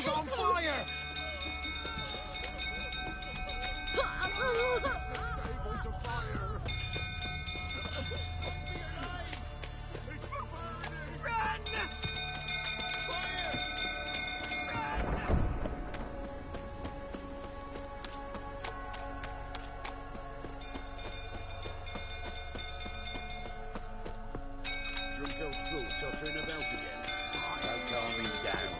stable's on fire! Stable's afire! Run! Drunk old fool tottering about again. Don't calm him down.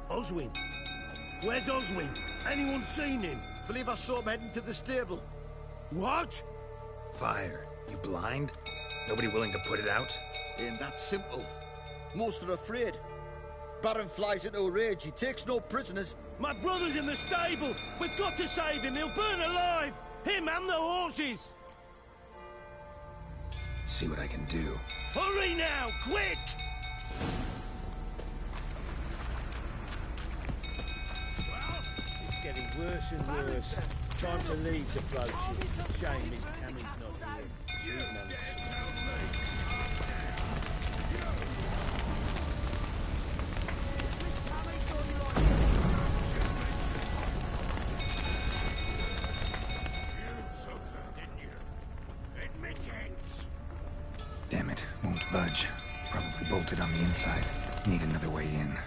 Oswin? Where's Oswin? Anyone seen him? Believe I saw him heading to the stable. What? Fire. You blind? Nobody willing to put it out? Ain't that simple. Most are afraid. Baron flies into a rage. He takes no prisoners. My brother's in the stable! We've got to save him! He'll burn alive! Him and the horses! See what I can do. Hurry now! Quick! It's getting worse and worse. Time to leave's approaching. Shame Miss Tammy's not here. She'd manage. Damn it, won't budge. Probably bolted on the inside. Need another way in.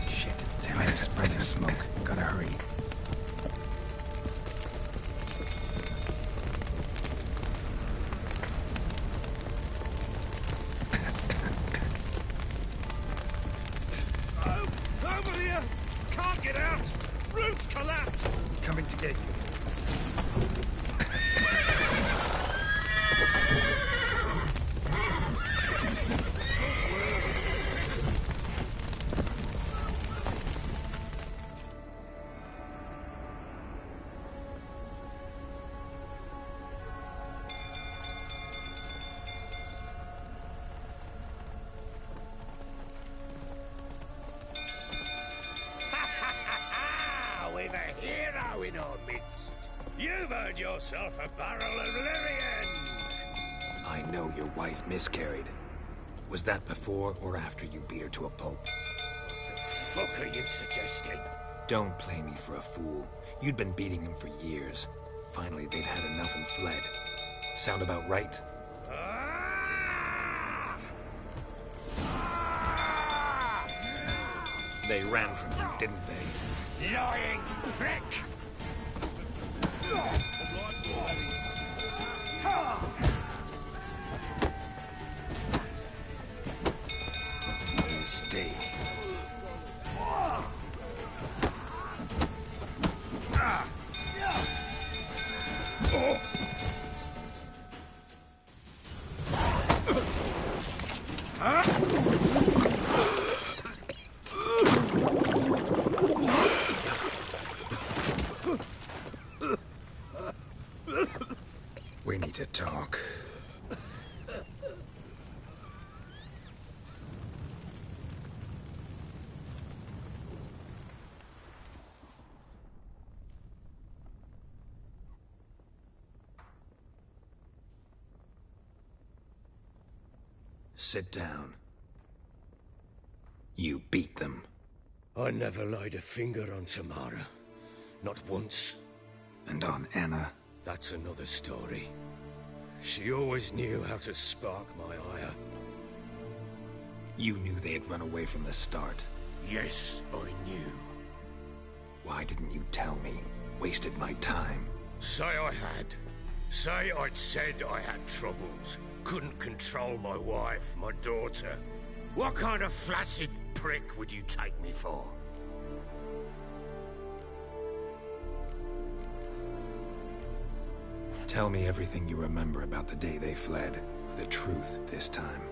Shit, damn it, spreads of smoke. Gotta hurry. Over here! Can't get out! Roof's collapsed! Coming to get you. We've a hero in our midst. You've earned yourself a barrel of Lyrian. I know your wife miscarried. Was that before or after you beat her to a pulp? What the fuck are you suggesting? Don't play me for a fool. You'd been beating them for years. Finally, they'd had enough and fled. Sound about right? They ran from you, didn't they? Lying prick! Mistake. We need to talk. Sit down. You beat them. I never laid a finger on Tamara. Not once. And on Anna. That's another story. She always knew how to spark my ire. You knew they had run away from the start. Yes, I knew. Why didn't you tell me? Wasted my time. Say I had. Say I'd said I had troubles. Couldn't control my wife, my daughter. What kind of flaccid prick would you take me for? Tell me everything you remember about the day they fled. The truth this time.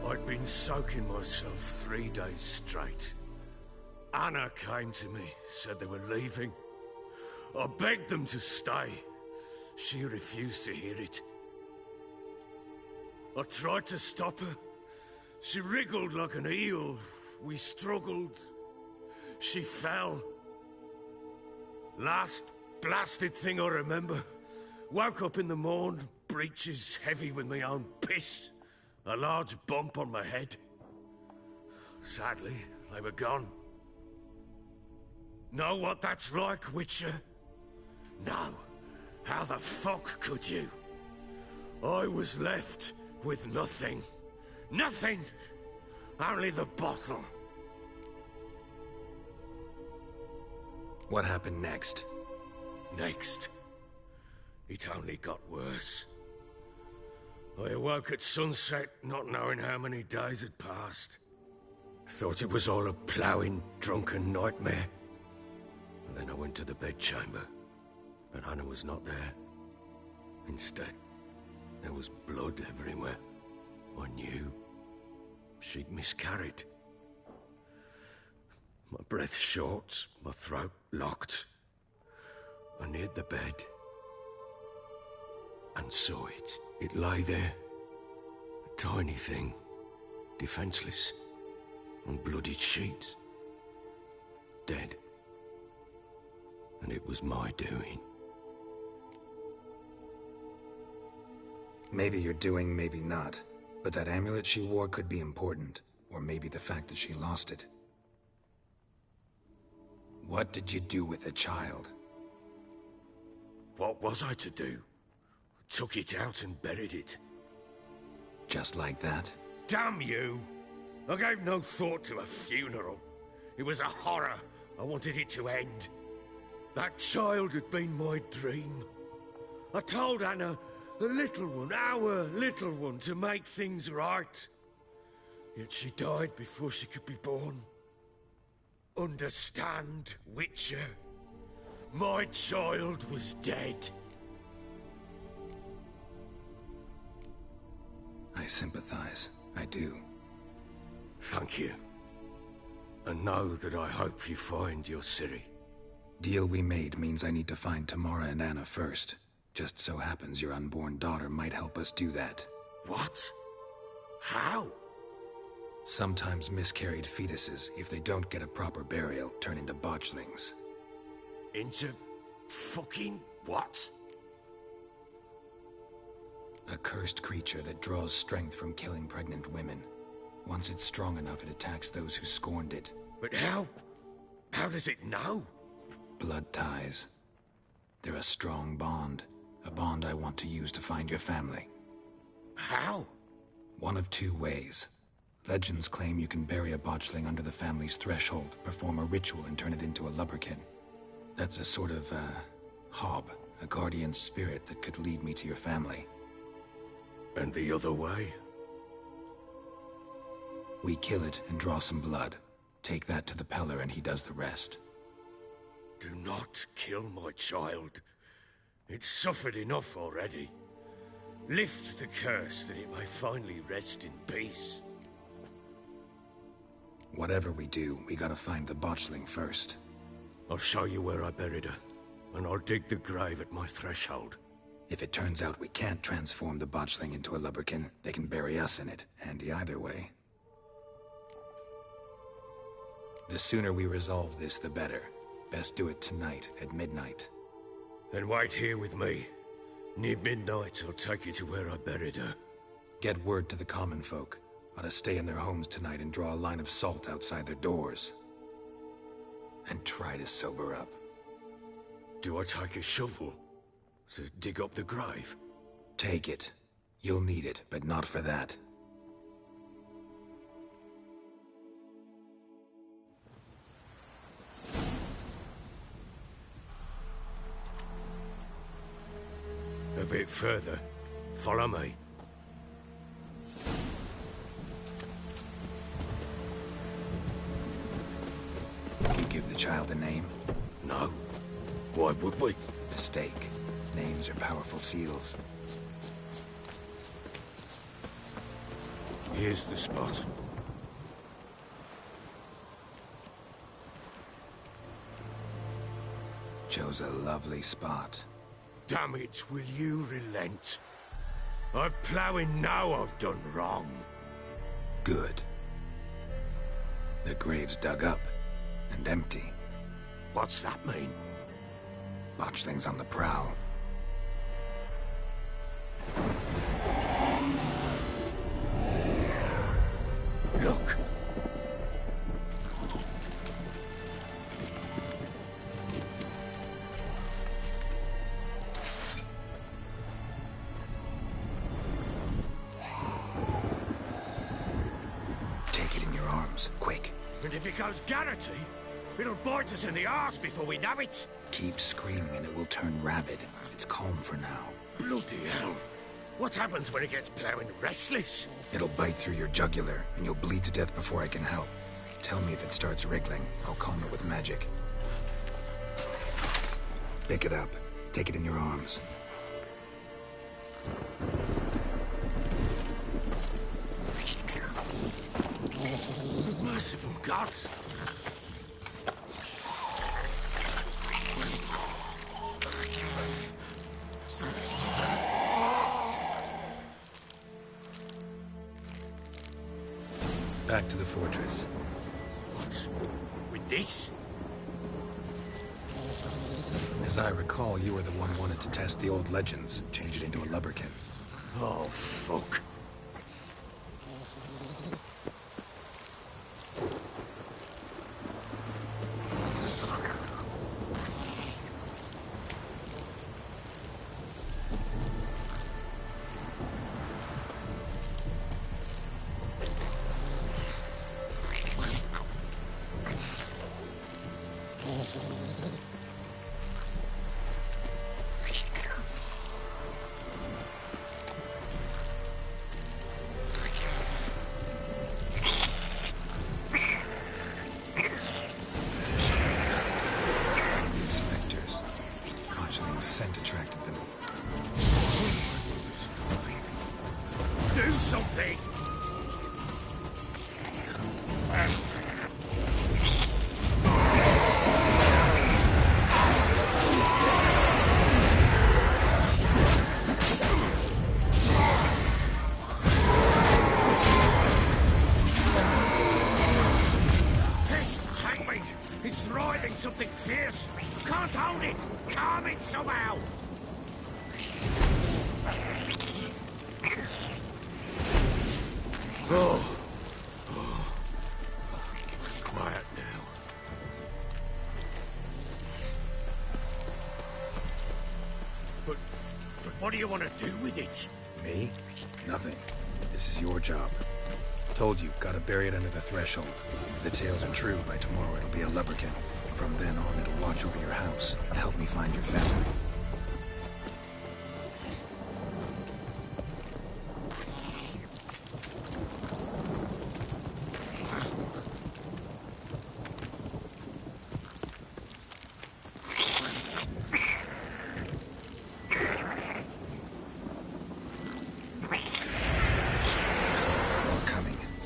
I'd been soaking myself 3 days straight. Anna came to me, said they were leaving. I begged them to stay. She refused to hear it. I tried to stop her. She wriggled like an eel. We struggled. She fell. Last blasted thing I remember. Woke up in the morn, breeches heavy with my own piss. A large bump on my head. Sadly, they were gone. Know what that's like, Witcher? No. How the fuck could you? I was left with nothing. Nothing! Only the bottle. What happened next? Next. It only got worse. I awoke at sunset, not knowing how many days had passed. Thought it was all a ploughing, drunken nightmare. And then I went to the bedchamber, but Anna was not there. Instead, there was blood everywhere. I knew she'd miscarried. My breath short, my throat locked. I neared the bed and saw it. It lay there, a tiny thing, defenseless, on bloodied sheets, dead. And it was my doing. Maybe you're doing, maybe not. But that amulet she wore could be important. Or maybe the fact that she lost it. What did you do with the child? What was I to do? Took it out and buried it. Just like that? Damn you! I gave no thought to a funeral. It was a horror. I wanted it to end. That child had been my dream. I told Anna, the little one, our little one, to make things right. Yet she died before she could be born. Understand, Witcher? My child was dead. I sympathize. I do. Thank you. And know that I hope you find your Ciri. Deal we made means I need to find Tamara and Anna first. Just so happens your unborn daughter might help us do that. What? How? Sometimes miscarried fetuses, if they don't get a proper burial, turn into botchlings. Into fucking what? A cursed creature that draws strength from killing pregnant women. Once it's strong enough, it attacks those who scorned it. But how? How does it know? Blood ties. They're a strong bond. A bond I want to use to find your family. How? One of two ways. Legends claim you can bury a botchling under the family's threshold, perform a ritual, and turn it into a lubberkin. That's a sort of, hob, a guardian spirit that could lead me to your family. And the other way? We kill it and draw some blood. Take that to the Peller and he does the rest. Do not kill my child. It's suffered enough already. Lift the curse that it may finally rest in peace. Whatever we do, we gotta find the botchling first. I'll show you where I buried her, and I'll dig the grave at my threshold. If it turns out we can't transform the botchling into a lubberkin, they can bury us in it. Handy either way. The sooner we resolve this, the better. Best do it tonight, at midnight. Then wait here with me. Near midnight, I'll take you to where I buried her. Get word to the common folk. Ought to stay in their homes tonight and draw a line of salt outside their doors. And try to sober up. Do I take a shovel to dig up the grave? Take it. You'll need it, but not for that. A bit further. Follow me. You give the child a name? No. Why would we? Mistake. Names are powerful seals. Here's the spot. Chose a lovely spot. Damn it, will you relent? I'm ploughing now I've done wrong. Good. The grave's dug up and empty. What's that mean? Botchling's on the prowl. Look! Take it in your arms, quick. And if it goes Garrity, it'll bite us in the arse before we know it. Keep screaming and it will turn rabid. It's calm for now. Bloody hell. What happens when it gets plowing restless? It'll bite through your jugular, and you'll bleed to death before I can help. Tell me if it starts wriggling. I'll calm it with magic. Pick it up. Take it in your arms. Merciful gods! Back to the fortress. What? With this? As I recall, you were the one wanted to test the old legends, change it into a lubberkin. Oh, fuck. Spectres. Botchling's scent attracted them. Do something! Pest, take me! It's thriving something fierce! Can't hold it! Calm it somehow! Oh. Quiet now. But what do you want to do with it? Me? Nothing. This is your job. Told you, gotta bury it under the threshold. If the tales are true, by tomorrow it'll be a lubberkin. From then on, it'll watch over your house and help me find your family.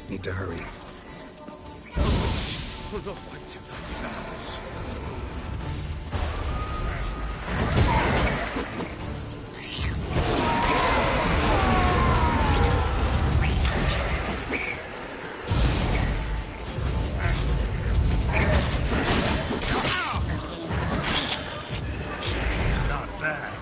Need to hurry. We'll not wait too late about this. Not bad.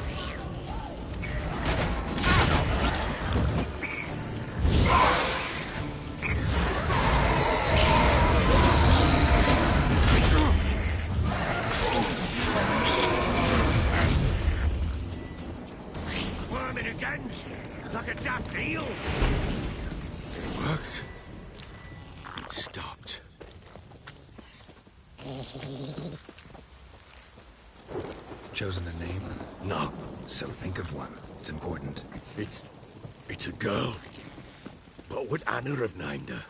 Again, like a daft eel. It worked. It stopped. Chosen a name? No. So think of one. It's important. It's a girl. What would Anna have named her?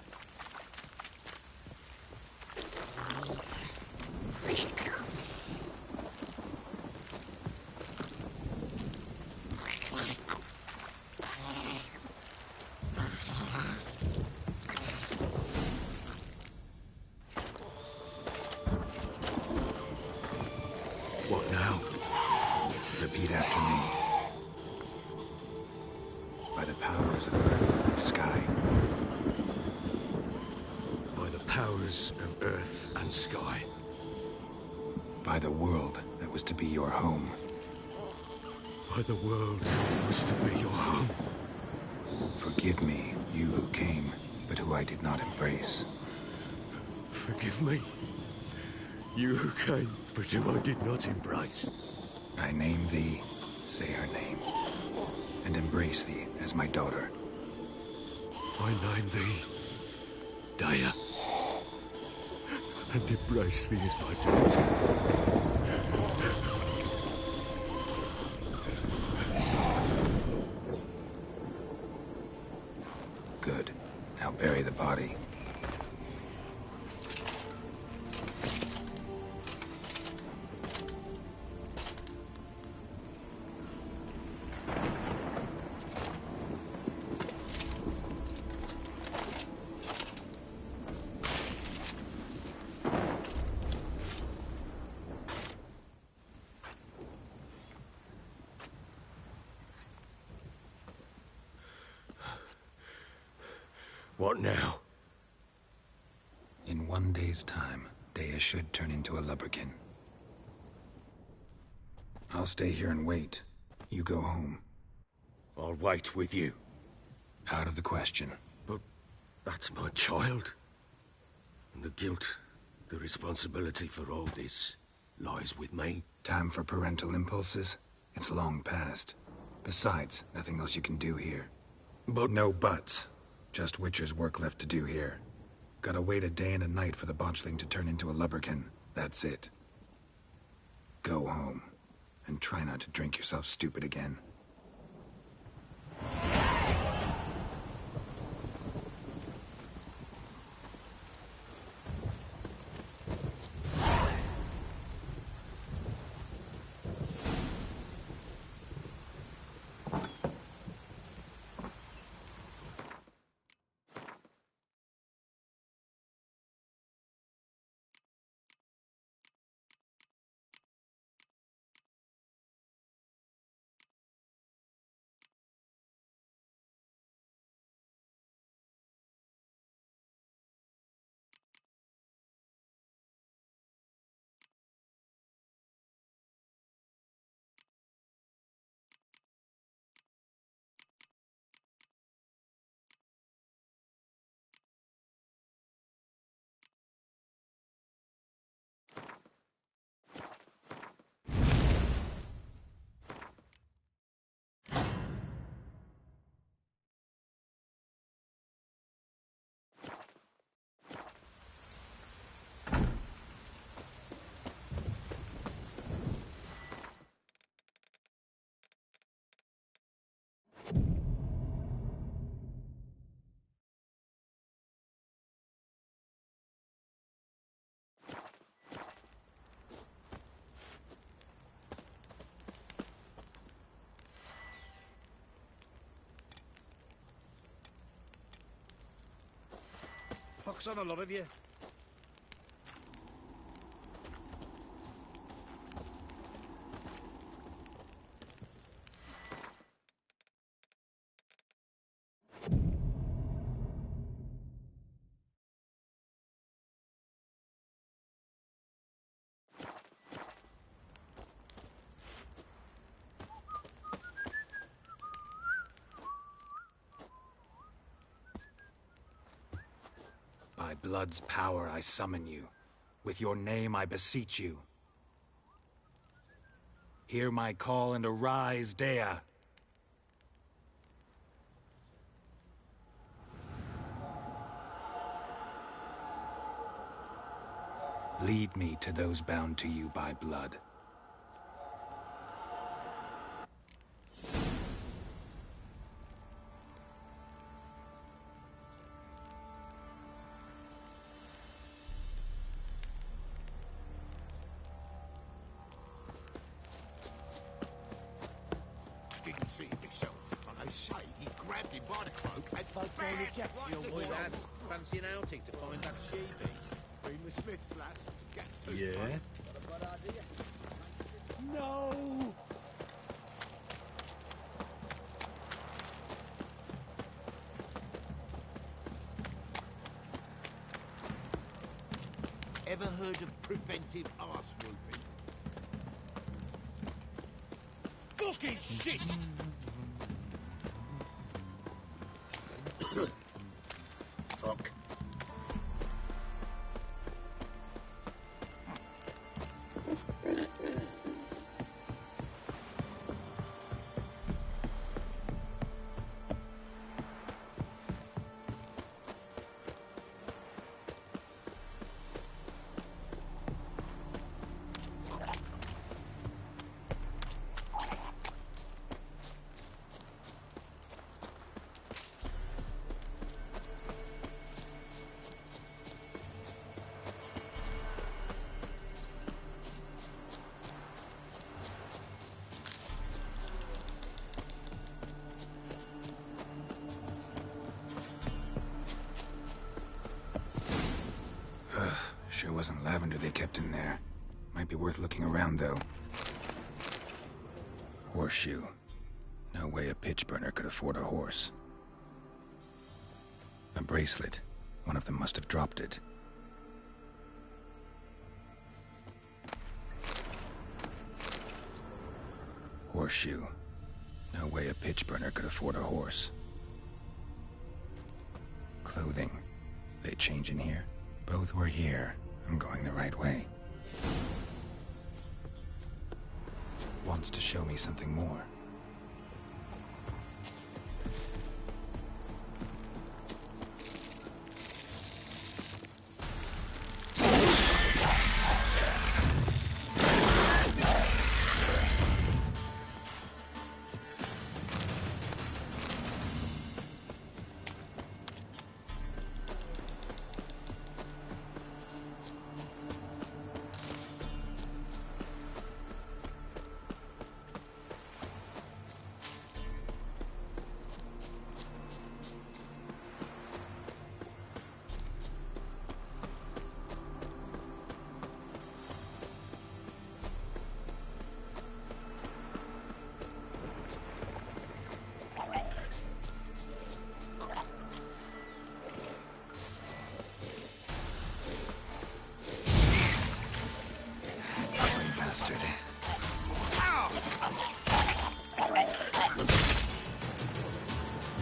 What now? Repeat after me. By the powers of earth and sky, rulers of Earth and Sky. By the world that was to be your home. By the world that was to be your home. Forgive me, you who came, but who I did not embrace. Forgive me. You who came, but who I did not embrace. I name thee, say her name, and embrace thee as my daughter. I name thee, Daya, and embrace thee as my daughter. Good. Now bury the body. What now? In 1 day's time, Daya should turn into a lubberkin. I'll stay here and wait. You go home. I'll wait with you. Out of the question. But that's my child. And the guilt, the responsibility for all this, lies with me. Time for parental impulses? It's long past. Besides, nothing else you can do here. But No buts. Just Witcher's work left to do here. Gotta wait a day and a night for the botchling to turn into a lubberkin. That's it. Go home. And try not to drink yourself stupid again. Pox on a lot of you. By blood's power I summon you. With your name I beseech you. Hear my call and arise, Daya. Lead me to those bound to you by blood. Didn't see it myself, but they say he grabbed him by the cloak and If I don't object to your right boy, in the lads, fancy an outing to find that sheepy? Been the Smiths, lads. Get to Yeah? No! Ever heard of preventive arse whooping? Fucking shit! Fuck. Sure wasn't lavender they kept in there. Might be worth looking around, though. Horseshoe. No way a pitch burner could afford a horse. A bracelet. One of them must have dropped it. Horseshoe. No way a pitch burner could afford a horse. Clothing. They change in here? Both were here. I'm going the right way. Wants to show me something more.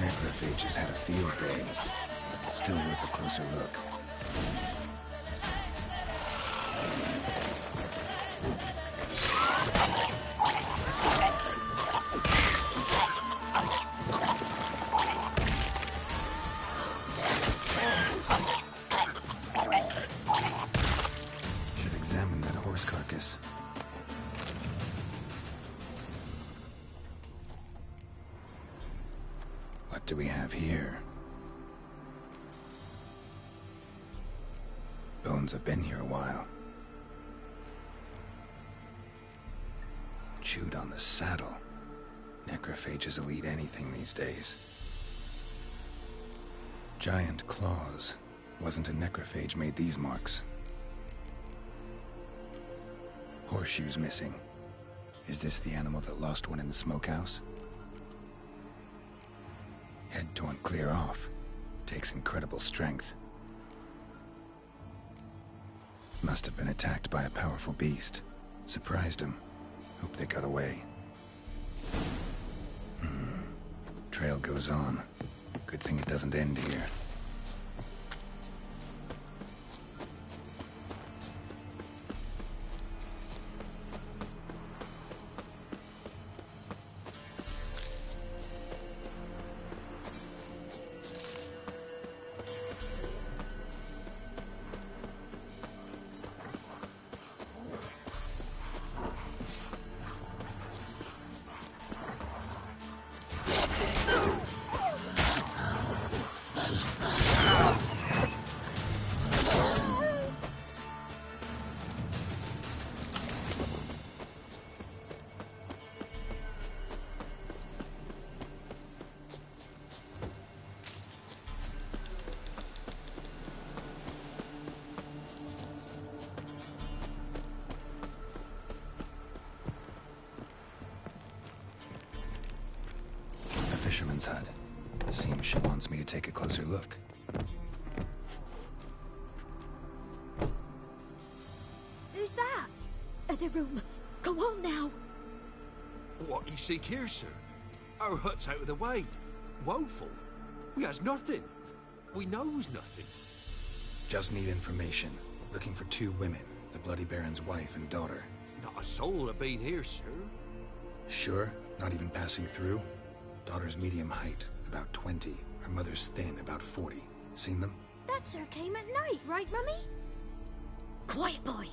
Necrophages had a field day. Still worth a closer look. Should examine that horse carcass. What do we have here? Bones have been here a while. Chewed on the saddle. Necrophages will eat anything these days. Giant claws. Wasn't a necrophage made these marks. Horseshoes missing. Is this the animal that lost one in the smokehouse? Head torn clear off. Takes incredible strength. Must have been attacked by a powerful beast. Surprised him. Hope they got away. Trail goes on. Good thing it doesn't end here. Fisherman's hut. Seems she wants me to take a closer look. other room. Go on now. What you seek here, sir? Our hut's out of the way. Woeful. We has nothing. We knows nothing. Just need information. Looking for 2 women, the Bloody Baron's wife and daughter. Not a soul have been here, sir. Sure? Not even passing through? Daughter's medium height, about 20. Her mother's thin, about 40. Seen them? That sir came at night, right, Mummy? Quiet, boy.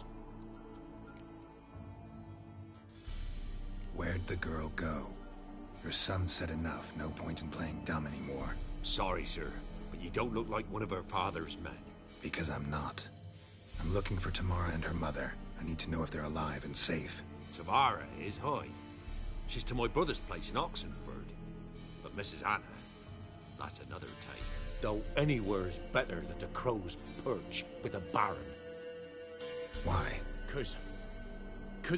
Where'd the girl go? Your son said enough, no point in playing dumb anymore. Sorry, sir, but you don't look like one of her father's men. Because I'm not. I'm looking for Tamara and her mother. I need to know if they're alive and safe. Tamara is, hi. She's to my brother's place in Oxenford. But Mrs. Anna, that's another tale. Though anywhere's better than the Crow's Perch with a Baron. Why? Cause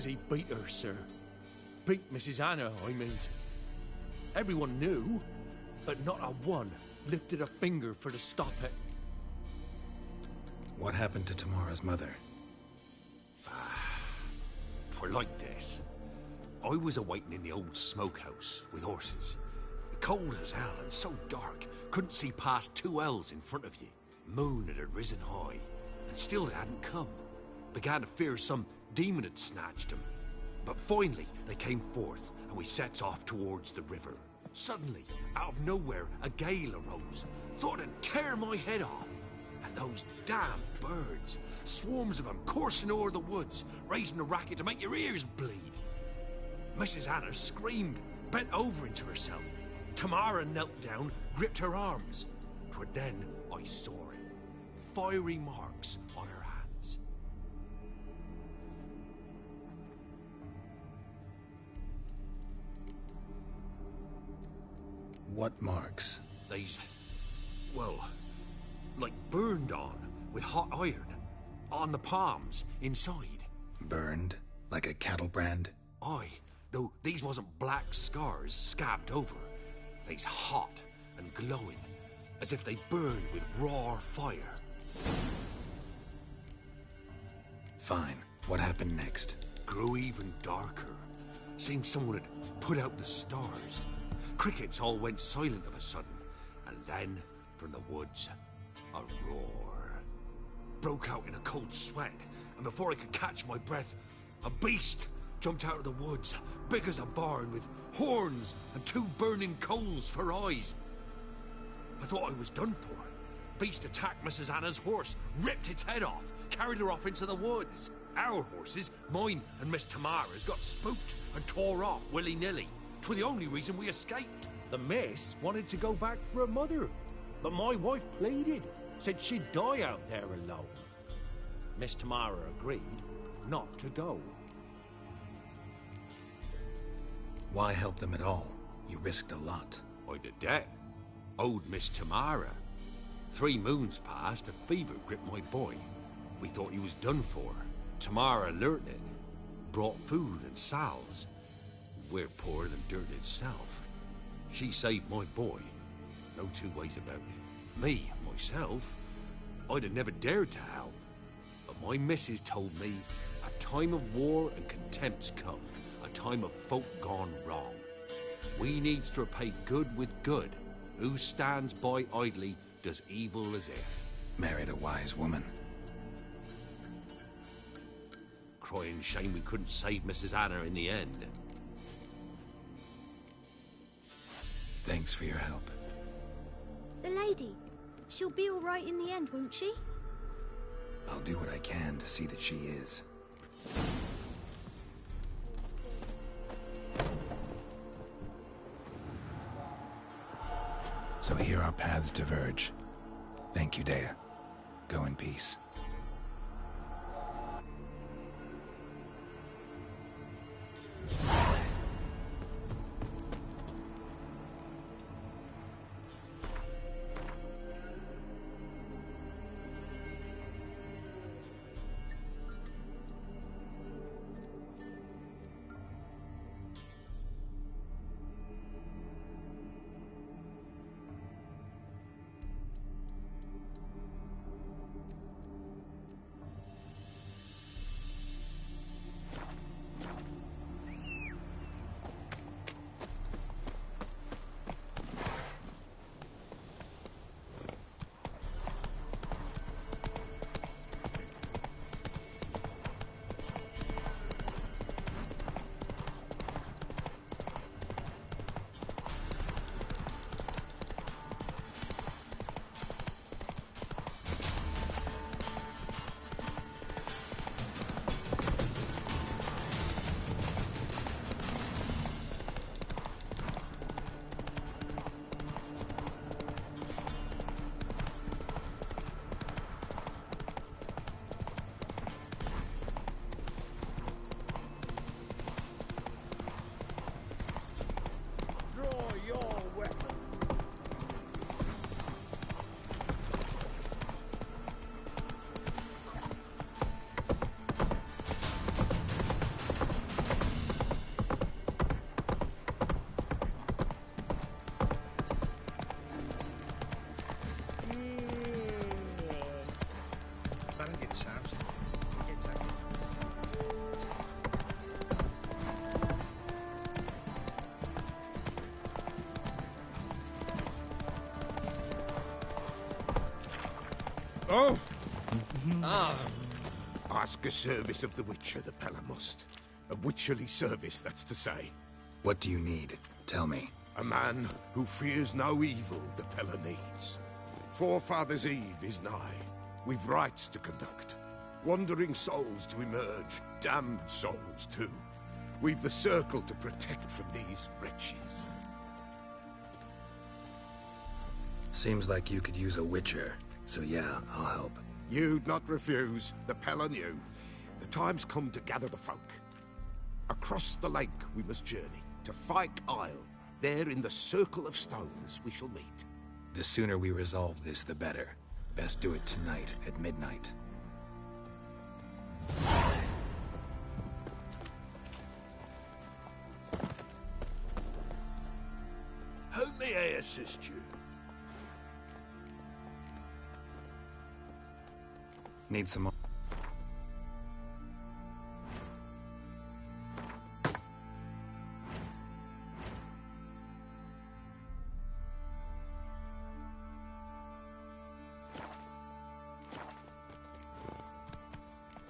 he beat her, sir. Beat Mrs. Anna, I mean. Everyone knew, but not a one lifted a finger for to stop it. What happened to Tamara's mother? Twere like this. I was awaiting in the old smokehouse with horses. Cold as hell and so dark, couldn't see past 2 ells in front of you. Moon had risen high, and still they hadn't come. Began to fear some demon had snatched them. But finally, they came forth, and we sets off towards the river. Suddenly, out of nowhere, a gale arose. Thought it'd tear my head off. And those damn birds, swarms of them coursing o'er the woods, raising a racket to make your ears bleed. Mrs. Anna screamed, bent over into herself. Tamara knelt down, gripped her arms. 'Twere then I saw it. Fiery marks on her hands. What marks? They's, well, like burned on with hot iron. On the palms, inside. Burned? Like a cattle brand? Aye, though these wasn't black scars scabbed over. They's hot and glowing, as if they burned with raw fire. Fine. What happened next? Grew even darker. Seemed someone had put out the stars. Crickets all went silent of a sudden, and then, from the woods, a roar. Broke out in a cold sweat, and before I could catch my breath, a beast jumped out of the woods, big as a barn, with horns and 2 burning coals for eyes. I thought I was done for. Beast attacked Mrs. Anna's horse, ripped its head off, carried her off into the woods. Our horses, mine and Miss Tamara's, got spooked and tore off willy-nilly. 'Twere the only reason we escaped. The miss wanted to go back for her mother, but my wife pleaded, said she'd die out there alone. Miss Tamara agreed not to go. Why help them at all? You risked a lot. I'd a debt. Owed Miss Tamara. 3 moons passed, a fever gripped my boy. We thought he was done for. Tamara learnt it. Brought food and salves. We're poorer than dirt itself. She saved my boy. No 2 ways about it. Me, myself, I'd have never dared to help. But my missus told me a time of war and contempt's come. A time of folk gone wrong. We needs to repay good with good. Who stands by idly does evil as if. Married a wise woman. Crying shame we couldn't save Mrs. Anna in the end. Thanks for your help. The lady, she'll be all right in the end, won't she? I'll do what I can to see that she is. So here our paths diverge. Thank you, Dea. Go in peace. Oh! Ask a service of the Witcher, the Pella must. A witcherly service, that's to say. What do you need? Tell me. A man who fears no evil the Pella needs. Forefathers' Eve is nigh. We've rites to conduct. Wandering souls to emerge. Damned souls, too. We've the circle to protect from these wretches. Seems like you could use a witcher. So yeah, I'll help. You'd not refuse. The Pella knew. The time's come to gather the folk. Across the lake we must journey, to Fyke Isle. There in the Circle of Stones we shall meet. The sooner we resolve this, the better. Best do it tonight, at midnight. How may I assist you? Need some more.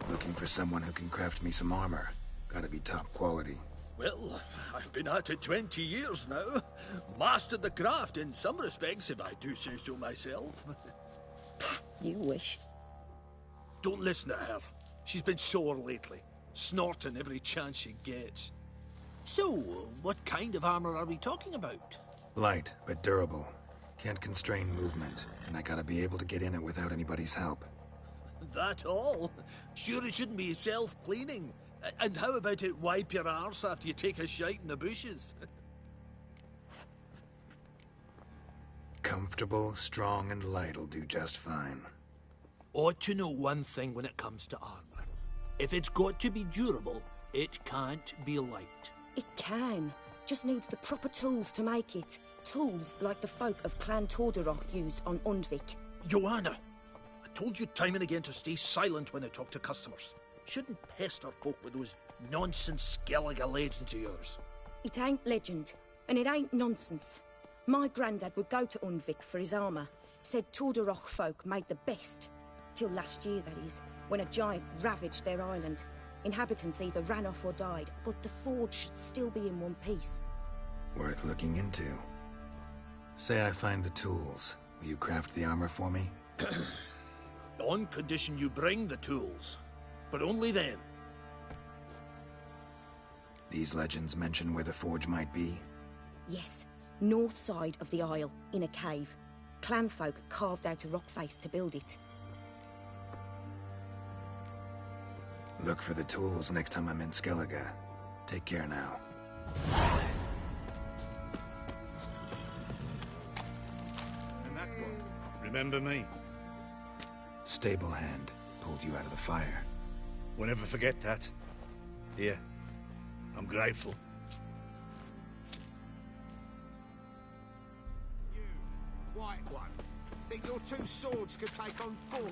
Looking for someone who can craft me some armor. Gotta be top quality. Well, I've been at it 20 years now. Mastered the craft in some respects, if I do say so myself. You wish. Don't listen to her. She's been sore lately, snorting every chance she gets. So, what kind of armor are we talking about? Light, but durable. Can't constrain movement, and I gotta be able to get in it without anybody's help. That all? Sure it shouldn't be self-cleaning. And how about it wipe your arse after you take a shite in the bushes? Comfortable, strong, and light'll do just fine. Ought to know one thing when it comes to armor. If it's got to be durable, it can't be light. It can. Just needs the proper tools to make it. Tools like the folk of Clan Tordarroch use on Undvik. Joanna, I told you time and again to stay silent when I talk to customers. Shouldn't pester folk with those nonsense Skellige legends of yours. It ain't legend, and it ain't nonsense. My granddad would go to Undvik for his armour. Said Tordarroch folk made the best. Till last year, that is, when a giant ravaged their island. Inhabitants either ran off or died, but the forge should still be in one piece. Worth looking into. Say I find the tools. Will you craft the armor for me? On condition you bring the tools. But only then. These legends mention where the forge might be? Yes, north side of the isle, in a cave. Clanfolk carved out a rock face to build it. Look for the tools next time I'm in Skellige. Take care now. And that one, remember me? Stable hand pulled you out of the fire. We'll never forget that. Here, I'm grateful. You, white one, think your two swords could take on 40?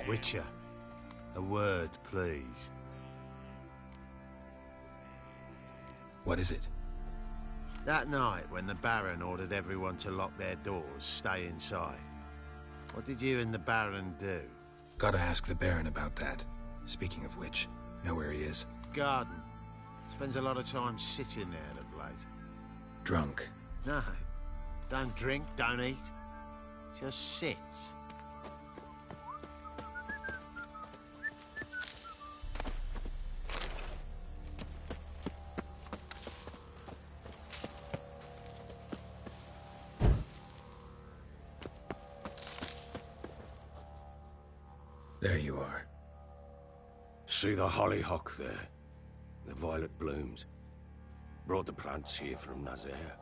Witcher, a word, please. What is it? That night when the Baron ordered everyone to lock their doors, stay inside. What did you and the Baron do? Gotta ask the Baron about that. Speaking of which, know where he is? Garden. Spends a lot of time sitting there of late. Drunk. No. Don't drink, don't eat. Just sits. There you are. See the hollyhock there? The violet blooms. Brought the plants here from Nazaire.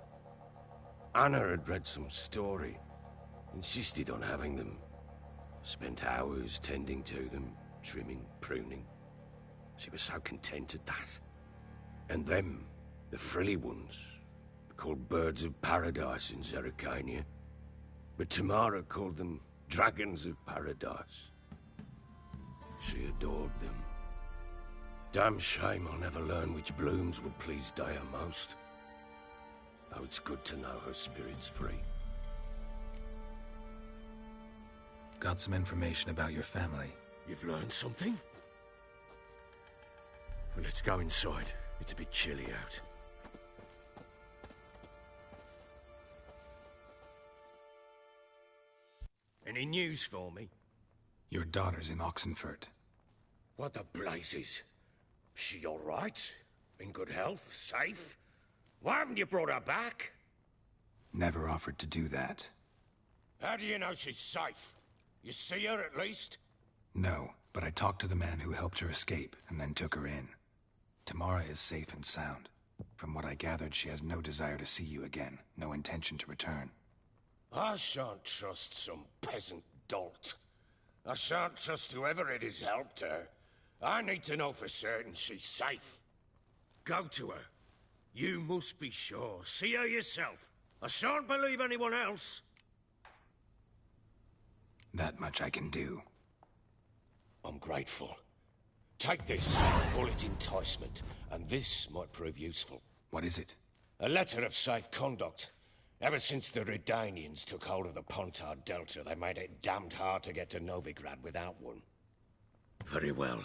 Anna had read some story. Insisted on having them. Spent hours tending to them, trimming, pruning. She was so content at that. And them, the frilly ones, called birds of paradise in Zerrikania. But Tamara called them dragons of paradise. She adored them. Damn shame I'll never learn which blooms would please Daya most. though it's good to know her spirit's free. Got some information about your family. You've learned something? Well, let's go inside. It's a bit chilly out. Any news for me? Your daughter's in Oxenfurt. What the blazes? She all right? In good health? Safe? Why haven't you brought her back? Never offered to do that. How do you know she's safe? You see her at least? No, but I talked to the man who helped her escape and then took her in. Tamara is safe and sound. From what I gathered, she has no desire to see you again, no intention to return. I shan't trust some peasant dolt. I shan't trust whoever it is helped her. I need to know for certain she's safe. Go to her. You must be sure. See her yourself. I shan't believe anyone else. That much I can do. I'm grateful. Take this. Call it enticement, and this might prove useful. What is it? A letter of safe conduct. Ever since the Redanians took hold of the Pontard Delta, they made it damned hard to get to Novigrad without one. Very well.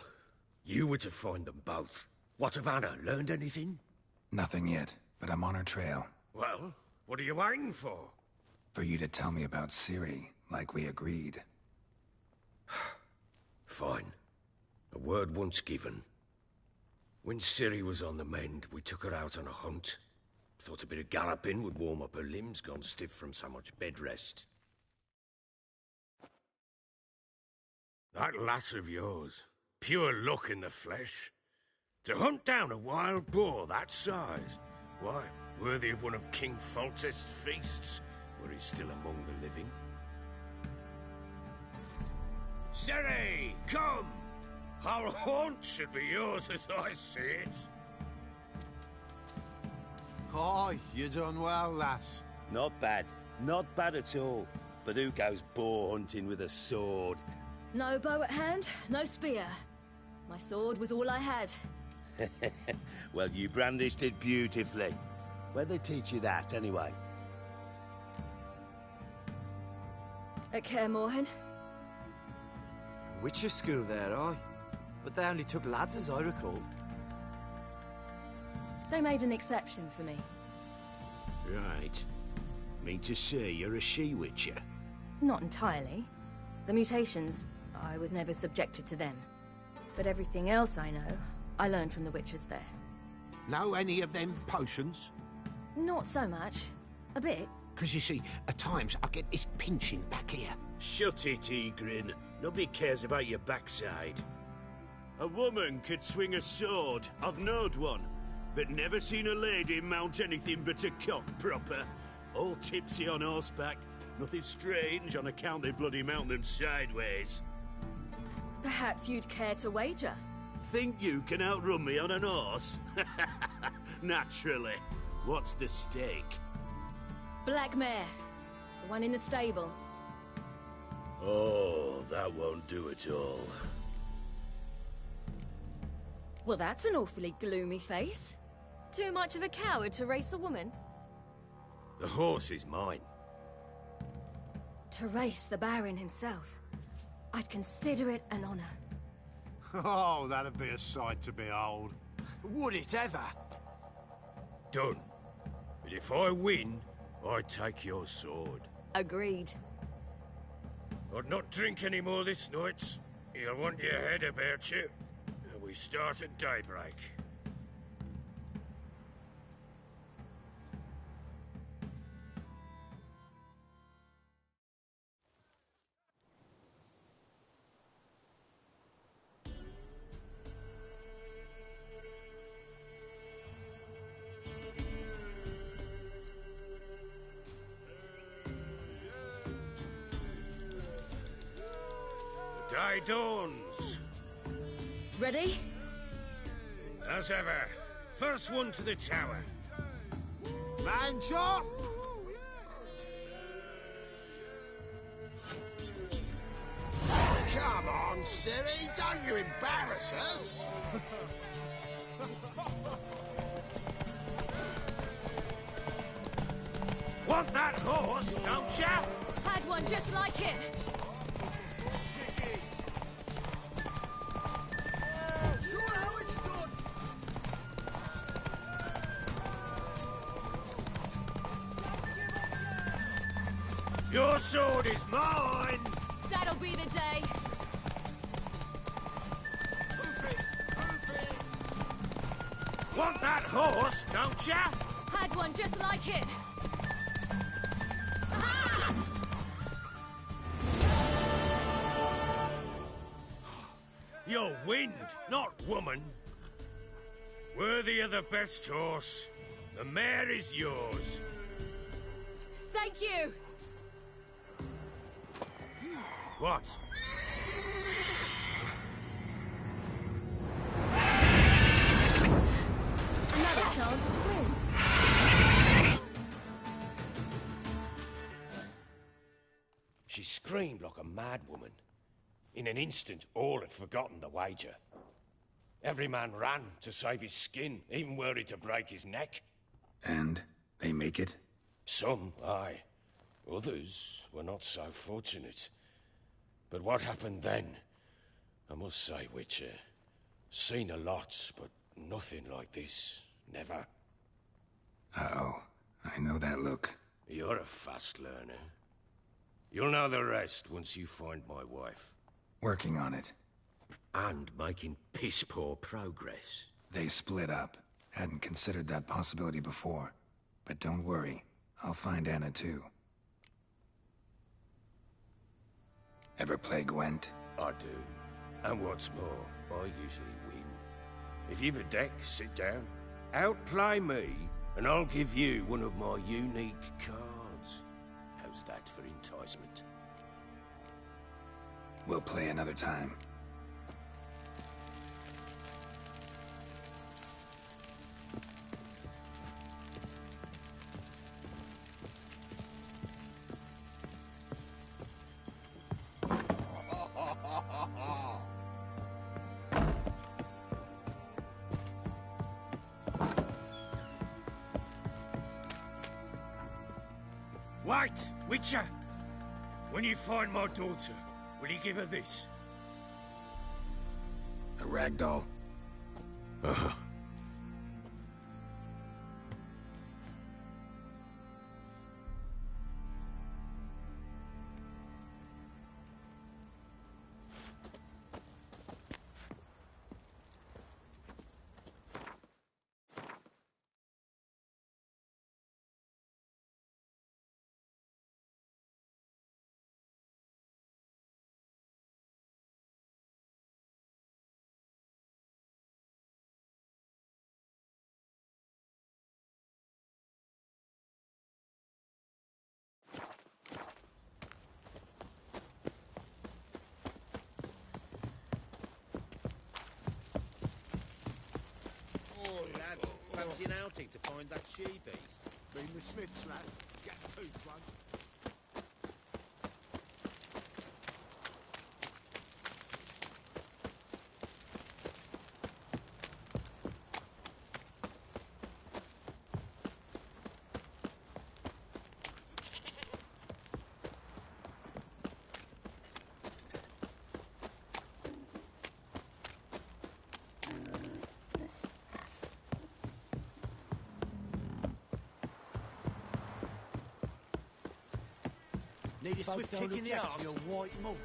You were to find them both. What of Anna? Learned anything? Nothing yet, but I'm on her trail. Well, what are you waiting for? For you to tell me about Ciri, like we agreed. Fine. A word once given. When Ciri was on the mend, we took her out on a hunt. Thought a bit of galloping would warm up her limbs, gone stiff from so much bed rest. That lass of yours, pure luck in the flesh. To hunt down a wild boar that size, why, worthy of one of King Foltest's feasts, were he still among the living. Ciri, come! Our haunt should be yours as I see it. Oh, you done well, lass. Not bad. Not bad at all. But who goes boar hunting with a sword? No bow at hand, no spear. My sword was all I had. Well, you brandished it beautifully. Where'd they teach you that, anyway? At Kaer Morhen. Witcher school there, aye. But they only took lads, as I recall. They made an exception for me. Right. Mean to say you're a she-witcher? Not entirely. The mutations, I was never subjected to them. But everything else I know, I learned from the witches there. Know any of them potions? Not so much. A bit. Because you see, at times I get this pinching back here. Shut it, Egrin. Nobody cares about your backside. A woman could swing a sword. I've knowed one. But never seen a lady mount anything but a cock proper. All tipsy on horseback. Nothing strange on account they bloody mount them sideways. Perhaps you'd care to wager? Think you can outrun me on an horse? Naturally. What's the stake? Black mare. The one in the stable. Oh, that won't do it all. Well, that's an awfully gloomy face. Too much of a coward to race a woman? The horse is mine. To race the Baron himself, I'd consider it an honor. Oh, that'd be a sight to behold. Would it ever? Done. But if I win, I take your sword. Agreed. I'd not drink any more this night. You'll want your head about you. We start at daybreak. The day dawns. Ready? As ever, first one to the tower. Man chop! Come on, Ciri, don't you embarrass us! Want that horse, don't ya? Had one just like it. Show how it's done. Your sword is mine! That'll be the day. Want that horse, don't ya? Had one just like it. You're wind, not woman. Worthy of the best horse. The mare is yours. Thank you. What? Another chance to win. She screamed like a mad woman. In an instant, all had forgotten the wager. Every man ran to save his skin, even worried to break his neck. And they make it? Some, aye. Others were not so fortunate. But what happened then? I must say, Witcher, seen a lot, but nothing like this. Never. Uh-oh. I know that look. You're a fast learner. You'll know the rest once you find my wife. Working on it. And making piss-poor progress. They split up. Hadn't considered that possibility before. But don't worry. I'll find Anna too. Ever play Gwent? I do. And what's more, I usually win. If you've a deck, sit down. Outplay me, and I'll give you one of my unique cards. How's that for enticement? We'll play another time. Wait, Witcher! When you find my daughter, will you give her this? A ragdoll? Uh-huh. Fancy an outing to find that she-beast? Been the Smiths, lads. Get a tooth one. Need a swift kick in the arse. Your white monk.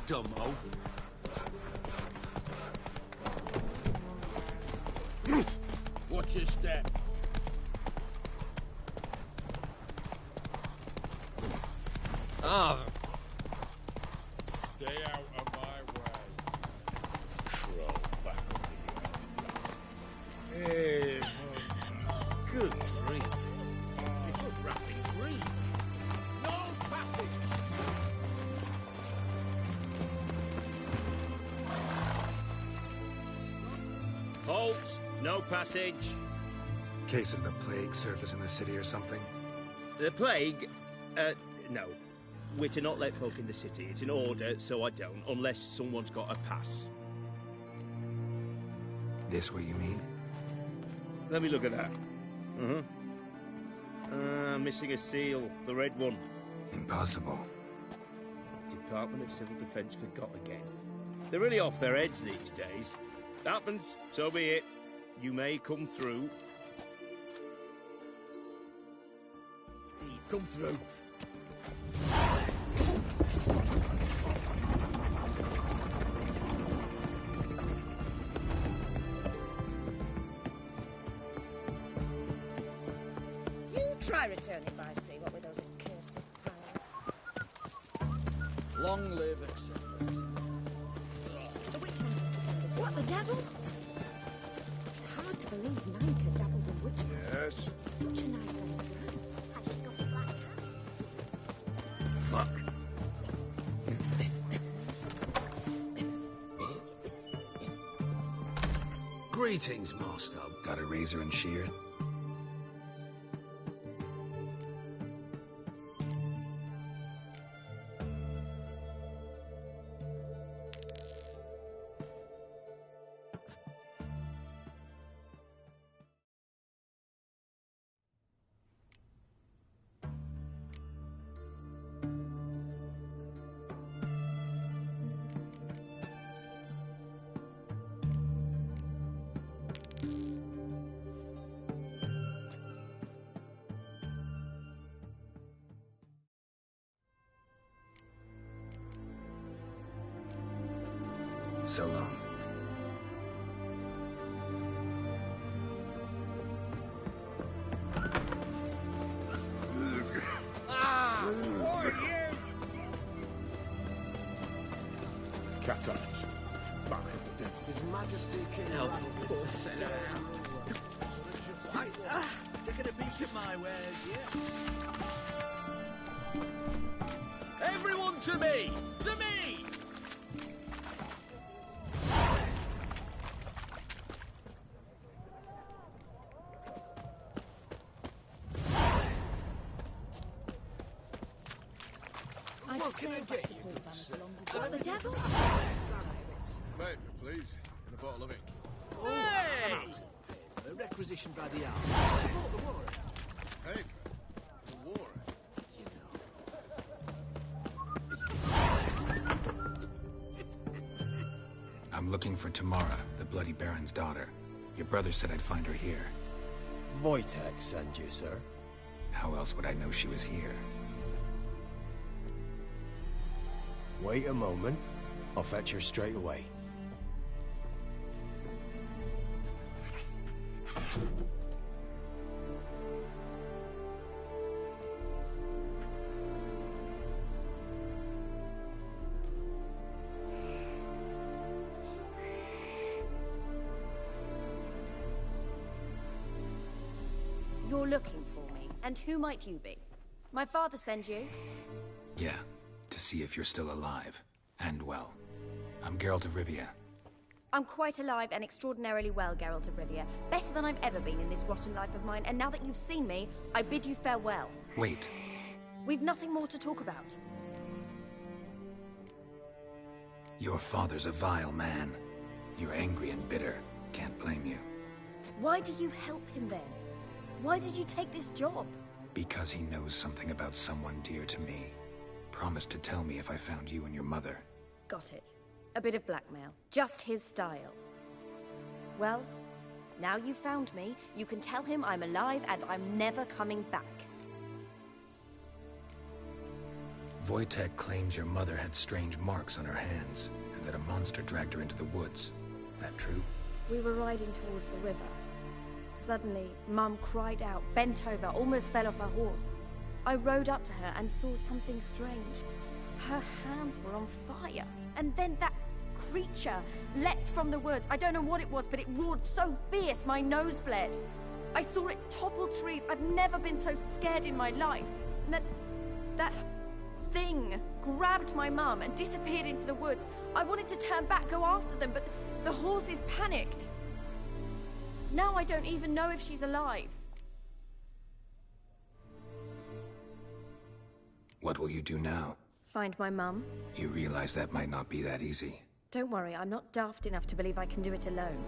dumb oaf. Watch your step. Ah. Stay out of my way. Troll back on the Hey, good grief. Before wrappings read. No passage! Halt! No passage. Case of the plague surface in the city or something? The plague? No. We're to not let folk in the city. It's an order, so I don't, unless someone's got a pass. This what you mean? Let me look at that. Missing a seal. The red one. Impossible. Department of Civil Defence forgot again. They're really off their heads these days. Happens, so be it. You may come through. Steve, come through. You try returning by sea, what with those accursed pirates. Long live, etc., etc. The witch hunters defend us. What, the devil? It's hard to believe Nanka dabbled in witchcraft. Yes? Such a nice old man. Has she got a black hat? Fuck. Greetings, Master. Got a razor and shear? So long. Cat eyes. Back of the devil. His Majesty King Taking a peek at my wares, yeah? Everyone to me! To me! I just sailed back to Port Vamos along with what, the devil? Paper, please. And a bottle of ink. Hey! Requisitioned by the hour. Support the war. Paper. The war. I'm looking for Tamara, the Bloody Baron's daughter. Your brother said I'd find her here. Wojtek sent you, sir. How else would I know she was here? Wait a moment. I'll fetch her straight away. You're looking for me, and who might you be? My father sent you? Yeah, to see if you're still alive. And well. I'm Geralt of Rivia. I'm quite alive and extraordinarily well, Geralt of Rivia. Better than I've ever been in this rotten life of mine, and now that you've seen me, I bid you farewell. Wait. We've nothing more to talk about. Your father's a vile man. You're angry and bitter. Can't blame you. Why do you help him then? Why did you take this job? Because he knows something about someone dear to me. Promised to tell me if I found you and your mother. Got it. A bit of blackmail. Just his style. Well, now you've found me, you can tell him I'm alive and I'm never coming back. Wojtek claims your mother had strange marks on her hands, and that a monster dragged her into the woods. That true? We were riding towards the river. Suddenly, Mum cried out, bent over, almost fell off her horse. I rode up to her and saw something strange. Her hands were on fire. And then that creature leapt from the woods. I don't know what it was, but it roared so fierce my nose bled. I saw it topple trees. I've never been so scared in my life. And that thing grabbed my mum and disappeared into the woods. I wanted to turn back, go after them, but the horses panicked. Now I don't even know if she's alive. What will you do now? Find my mum. You realize that might not be that easy. Don't worry, I'm not daft enough to believe I can do it alone.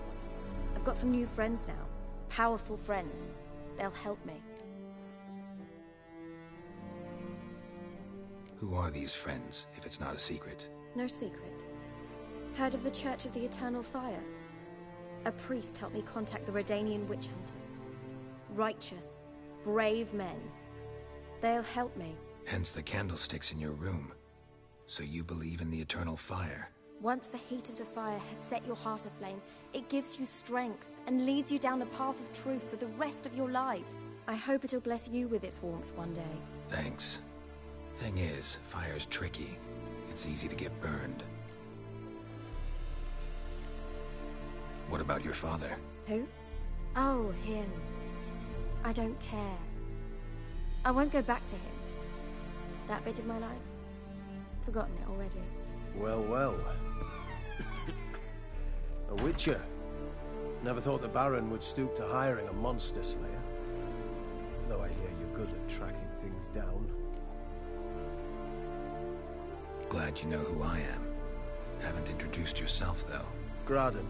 I've got some new friends now. Powerful friends. They'll help me. Who are these friends, if it's not a secret? No secret. Heard of the Church of the Eternal Fire? A priest helped me contact the Redanian witch hunters. Righteous, brave men. They'll help me. Hence the candlesticks in your room. So you believe in the eternal fire? Once the heat of the fire has set your heart aflame, it gives you strength and leads you down the path of truth for the rest of your life. I hope it'll bless you with its warmth one day. Thanks. Thing is, fire's tricky. It's easy to get burned. What about your father? Who? Oh, him. I don't care. I won't go back to him. That bit of my life? Forgotten it already. Well, well. A witcher. Never thought the Baron would stoop to hiring a monster slayer. Though I hear you're good at tracking things down. Glad you know who I am. Haven't introduced yourself, though. Graden,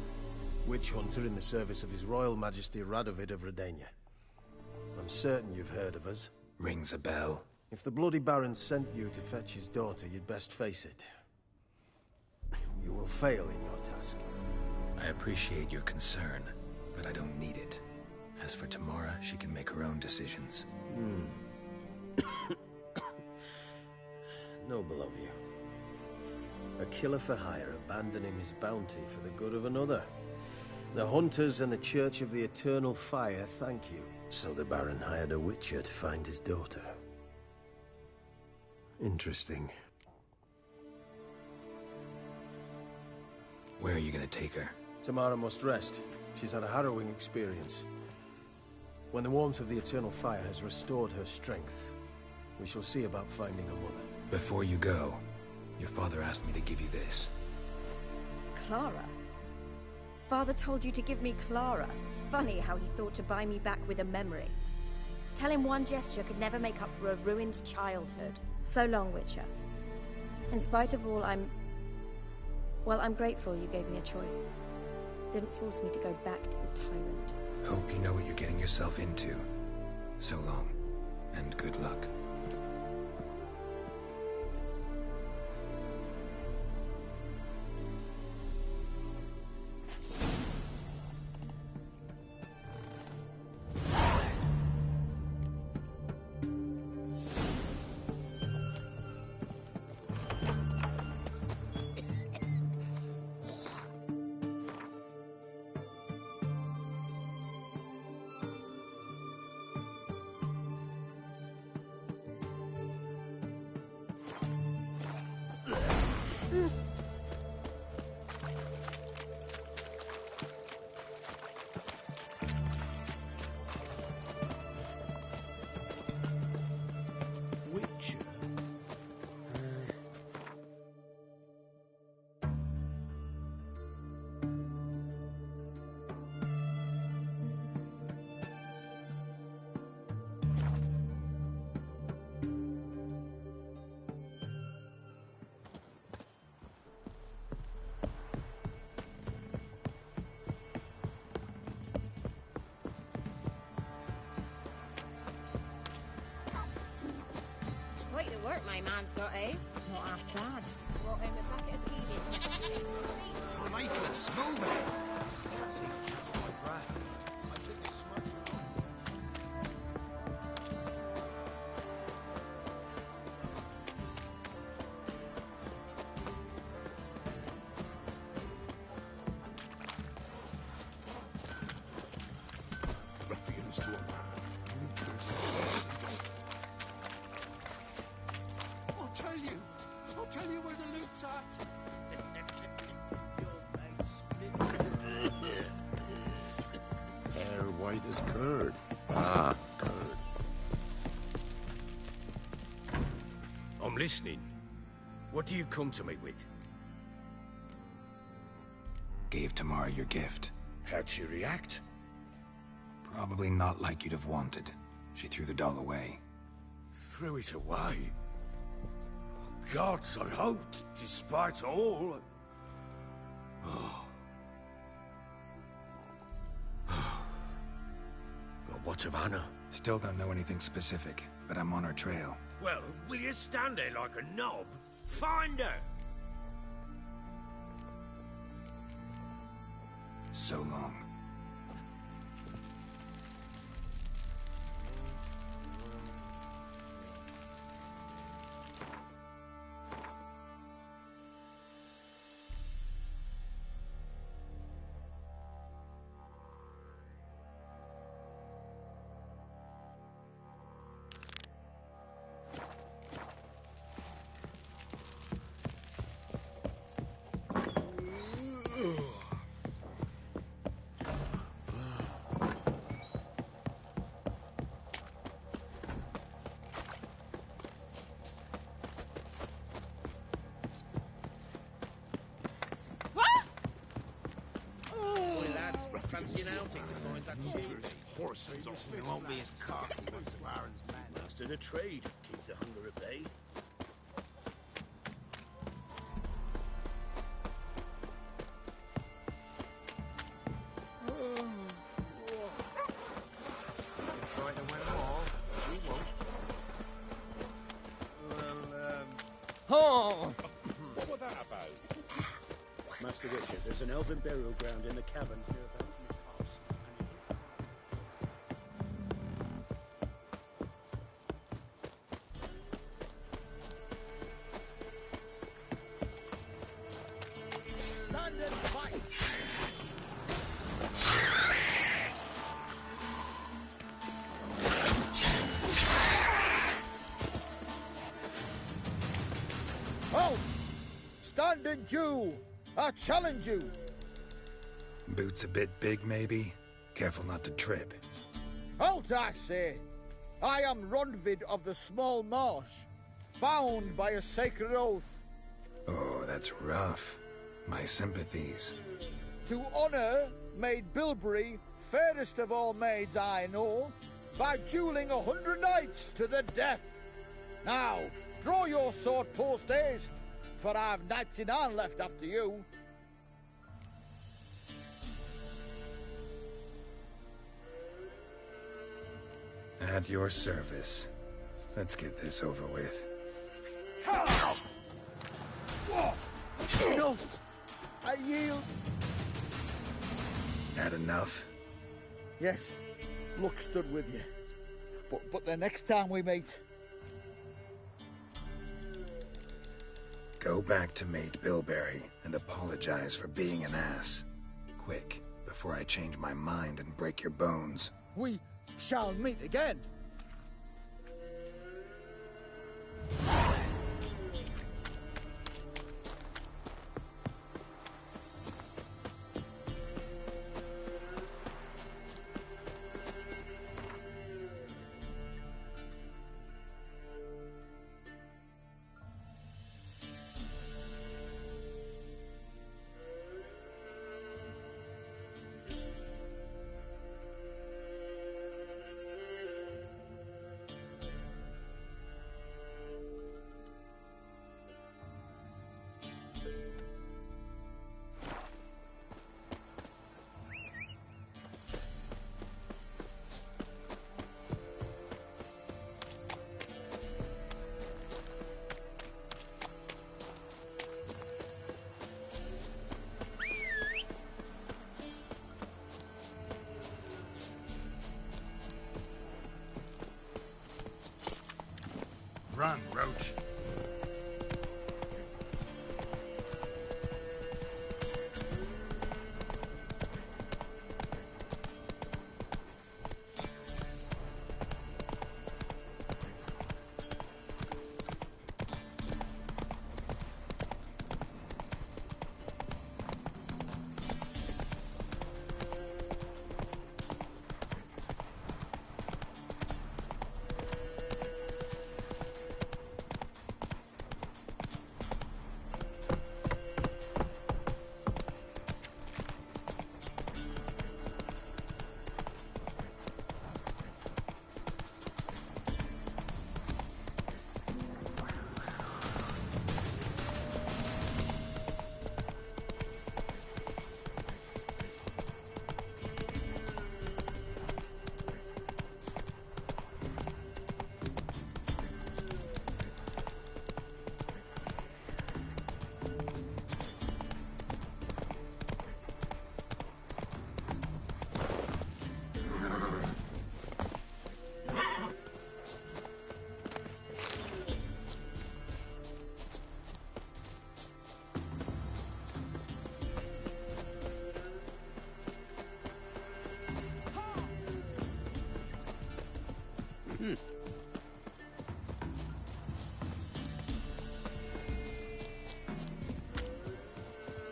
witch hunter in the service of His Royal Majesty Radovid of Redania. I'm certain you've heard of us. Rings a bell. If the Bloody Baron sent you to fetch his daughter, you'd best face it. You will fail in your task. I appreciate your concern, but I don't need it. As for Tamara, she can make her own decisions. Noble of you. A killer for hire abandoning his bounty for the good of another. The Hunters and the Church of the Eternal Fire thank you. So the Baron hired a witcher to find his daughter. Interesting. Where are you gonna take her? Tamara must rest. She's had a harrowing experience. When the warmth of the Eternal Fire has restored her strength, we shall see about finding her mother. Before you go, your father asked me to give you this. Clara? Father told you to give me Clara. Funny how he thought to buy me back with a memory. Tell him one gesture could never make up for a ruined childhood. So long, Witcher. In spite of all, I'm grateful you gave me a choice. Didn't force me to go back to the tyrant. Hope you know what you're getting yourself into. So long, and good luck. Quite the work my man's got, eh? Not half bad. Brought him a bucket of peelings. Oh, Nathan's moving! Let's see, that's my breath. I took a smudge. happens to a man, looters and horses. I'll tell you where the loot's at. Hair white as curd. Ah, curd. I'm listening. What do you come to me with? Gave Tamara your gift. How'd she react? Probably not like you'd have wanted. She threw the doll away. Threw it away? Oh, gods, I hoped, despite all... Oh. Well, what of Anna? Still don't know anything specific, but I'm on her trail. Well, will you stand there like a knob? Find her! So long. Fancy an outing to find that Looters, horses, He won't be as cocky once the Baron's mad. Master the trade keeps the hunger at bay. Try to win them all. We won't. Oh! What was that about? Master Richard, there's an elven burial ground in the caverns near about Copse. Stand and fight! Halt! Stand and duel! I challenge you! Boots a bit big, maybe? Careful not to trip. Halt, I say! I am Ronvid of the Small Marsh, bound by a sacred oath. Oh, that's rough. My sympathies. To honor Maid Bilberry, fairest of all maids I know, by dueling 100 knights to the death. Now, draw your sword post haste, for I've 99 left after you. At your service. Let's get this over with. No! I yield. Had enough? Yes, luck stood with you. But the next time we meet... Go back to Maid Bilberry and apologize for being an ass. Quick, before I change my mind and break your bones. We shall meet again.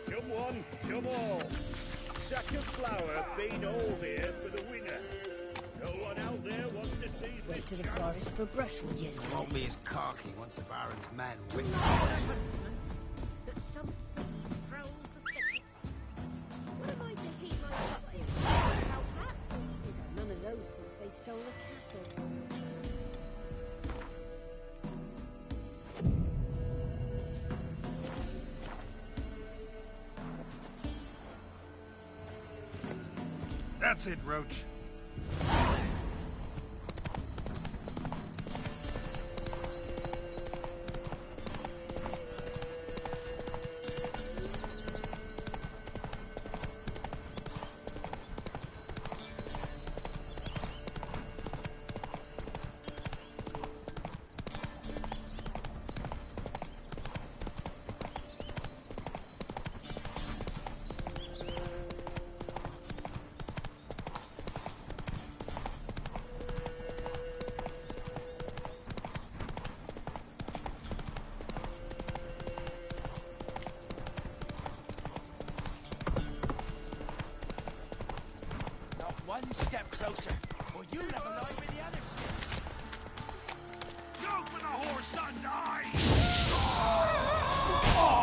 Come one, come all. Sack of flour being all here for the winner. No one out there wants to seize Went to this the chance. forest for brushwood yesterday. Won't be as cocky once the Baron's men win. That some thief prowls the thickets. What am I to heat my butt in? Cowpats? We've had none of those since they stole the cattle. That's it, Roach. One step closer, or you'll have a line with the other steps. Go for the whore's son's eye!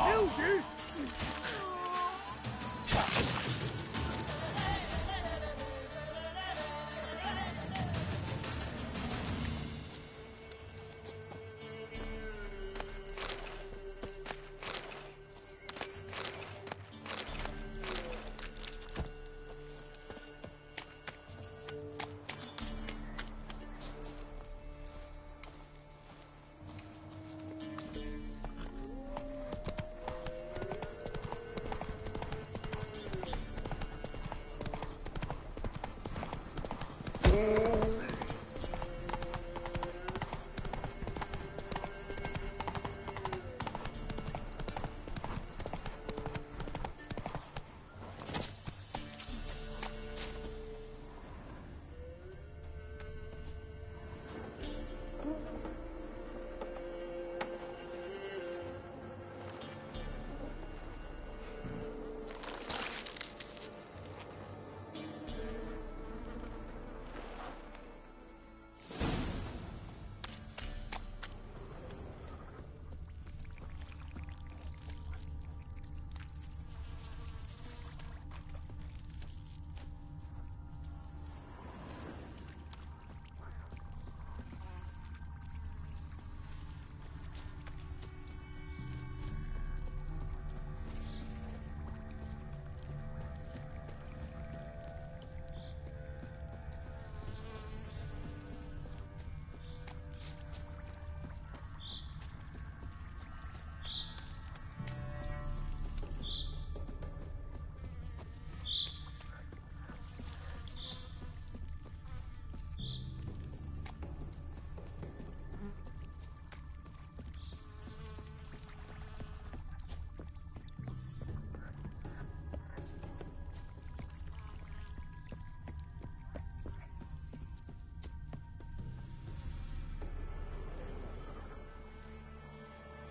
Hildy!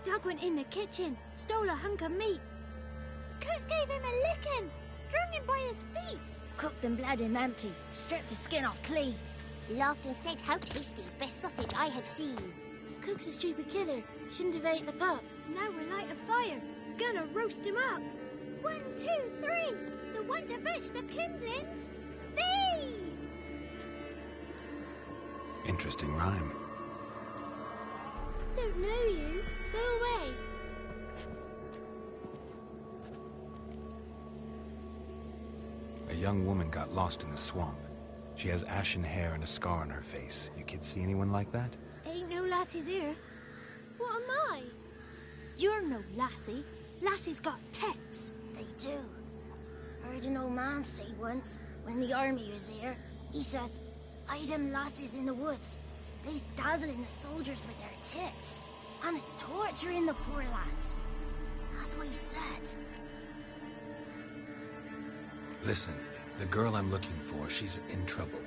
Doug went in the kitchen, stole a hunk of meat. Cook gave him a licking, strung him by his feet. Cooked and bled him empty, stripped his skin off clean. Laughed and said, "How tasty, best sausage I have seen." Cook's a stupid killer, shouldn't have ate the pup. Now we'll light a fire, gonna roast him up. 1, 2, 3, the one to fetch the kindlings. Thee! Interesting rhyme. Don't know you. Go away. A young woman got lost in the swamp. She has ashen hair and a scar on her face. You kids see anyone like that? Ain't no lassies here. What am I? You're no lassie. Lassies got tits. They do. Heard an old man say once, when the army was here, he says, "Hide them lasses in the woods. They's dazzling the soldiers with their tits. And it's torturing the poor lads." That's what he said. Listen, the girl I'm looking for, she's in trouble.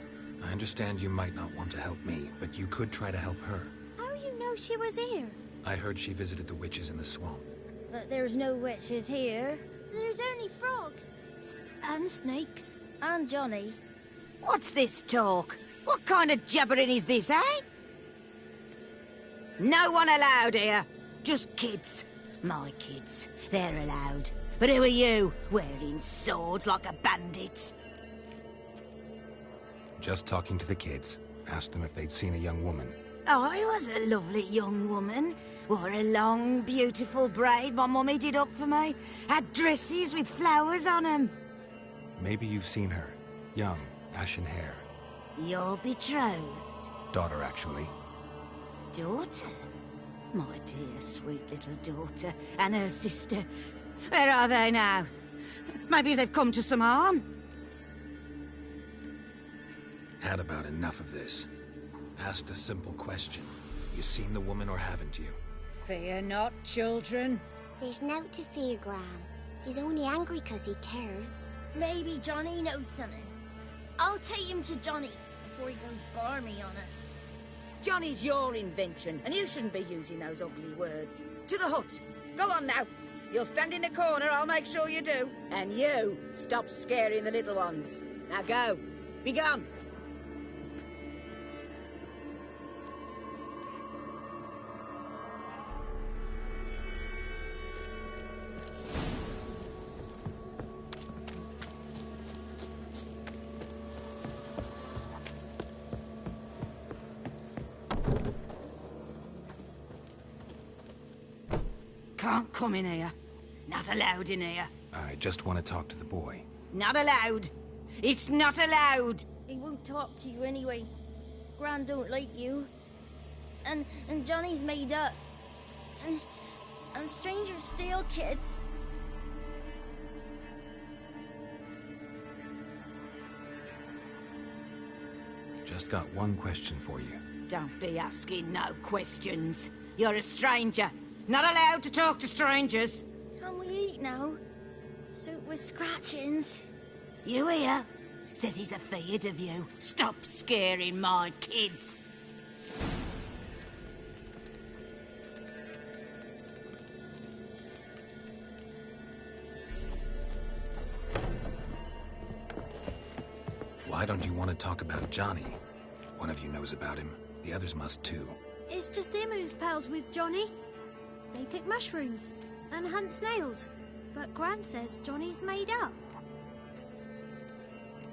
I understand you might not want to help me, but you could try to help her. How you know she was here? I heard she visited the witches in the swamp. But there's no witches here. There's only frogs. And snakes. And Johnny. What's this talk? What kind of jabbering is this, eh? No one allowed here. Just kids. My kids. They're allowed. But who are you, wearing swords like a bandit? Just talking to the kids. Asked them if they'd seen a young woman. I was a lovely young woman. Wore a long, beautiful braid my mummy did up for me. Had dresses with flowers on them. Maybe you've seen her. Young, ashen hair. Your betrothed? Daughter, actually. Daughter? My dear, sweet little daughter. And her sister. Where are they now? Maybe they've come to some harm? Had about enough of this. Asked a simple question. You seen the woman or haven't you? Fear not, children. There's nought to fear, Gran. He's only angry 'cause he cares. Maybe Johnny knows something. I'll take him to Johnny before he goes barmy on us. Johnny's your invention, and you shouldn't be using those ugly words. To the hut. Go on now. You'll stand in the corner, I'll make sure you do. And you, stop scaring the little ones. Now go. Be gone. Can't come in here. Not allowed in here. I just want to talk to the boy. Not allowed. It's not allowed. He won't talk to you anyway. Gran don't like you. And Johnny's made up. And strangers steal kids. Just got one question for you. Don't be asking no questions. You're a stranger. Not allowed to talk to strangers. Can we eat now? Soup with scratchings. You hear? Says he's afeard of you. Stop scaring my kids. Why don't you want to talk about Johnny? One of you knows about him. The others must too. It's just him who's pals with Johnny. They pick mushrooms and hunt snails. But Gran says Johnny's made up.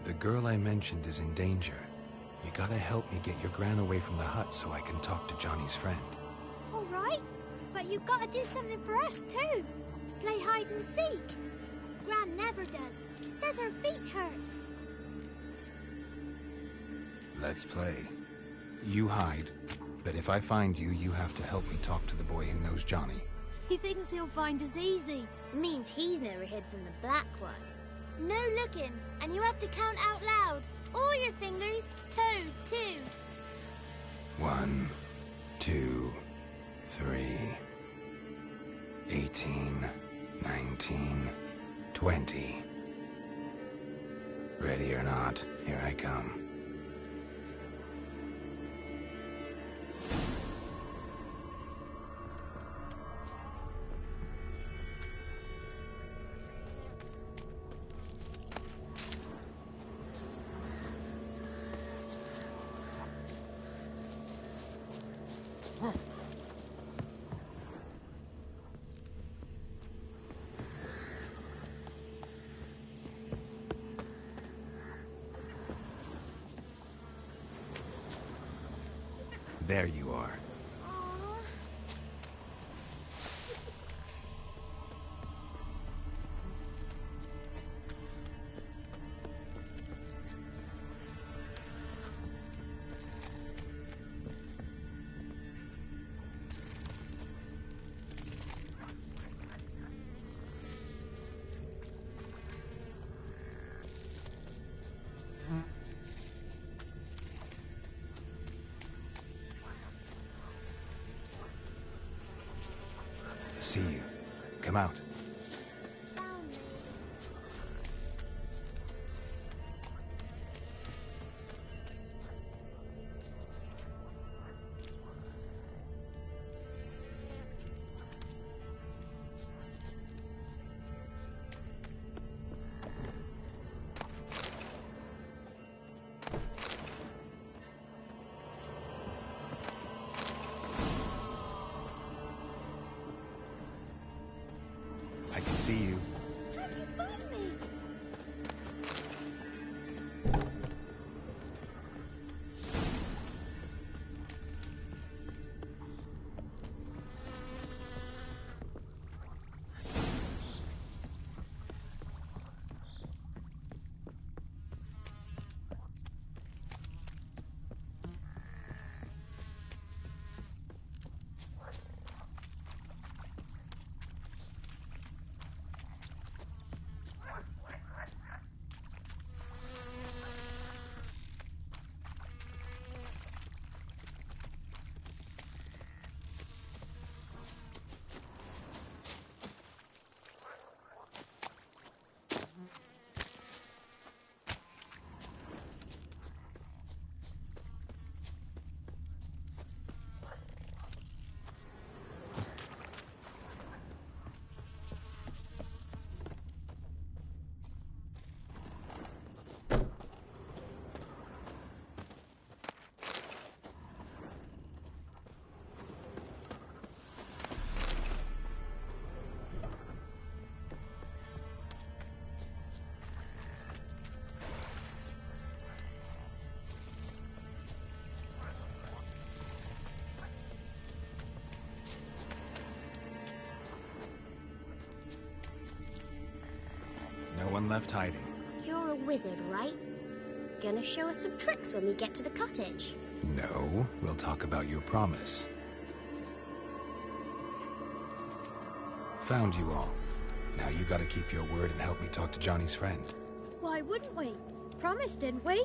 The girl I mentioned is in danger. You gotta help me get your gran away from the hut so I can talk to Johnny's friend. All right, but you've got to do something for us too. Play hide and seek. Gran never does. Says her feet hurt. Let's play. You hide, but if I find you, you have to help me talk to the boy who knows Johnny. He thinks he'll find us easy. Means he's never hid from the black ones. No looking, and you have to count out loud. All your fingers, toes too. 1, 2, 3, 18, 19, 20. Ready or not, here I come. There you are. See you. Come out. Did you find me? No one left hiding. You're a wizard, right? Gonna show us some tricks when we get to the cottage. No, we'll talk about your promise. Found you all. Now you gotta keep your word and help me talk to Johnny's friend. Why wouldn't we? Promised, didn't we?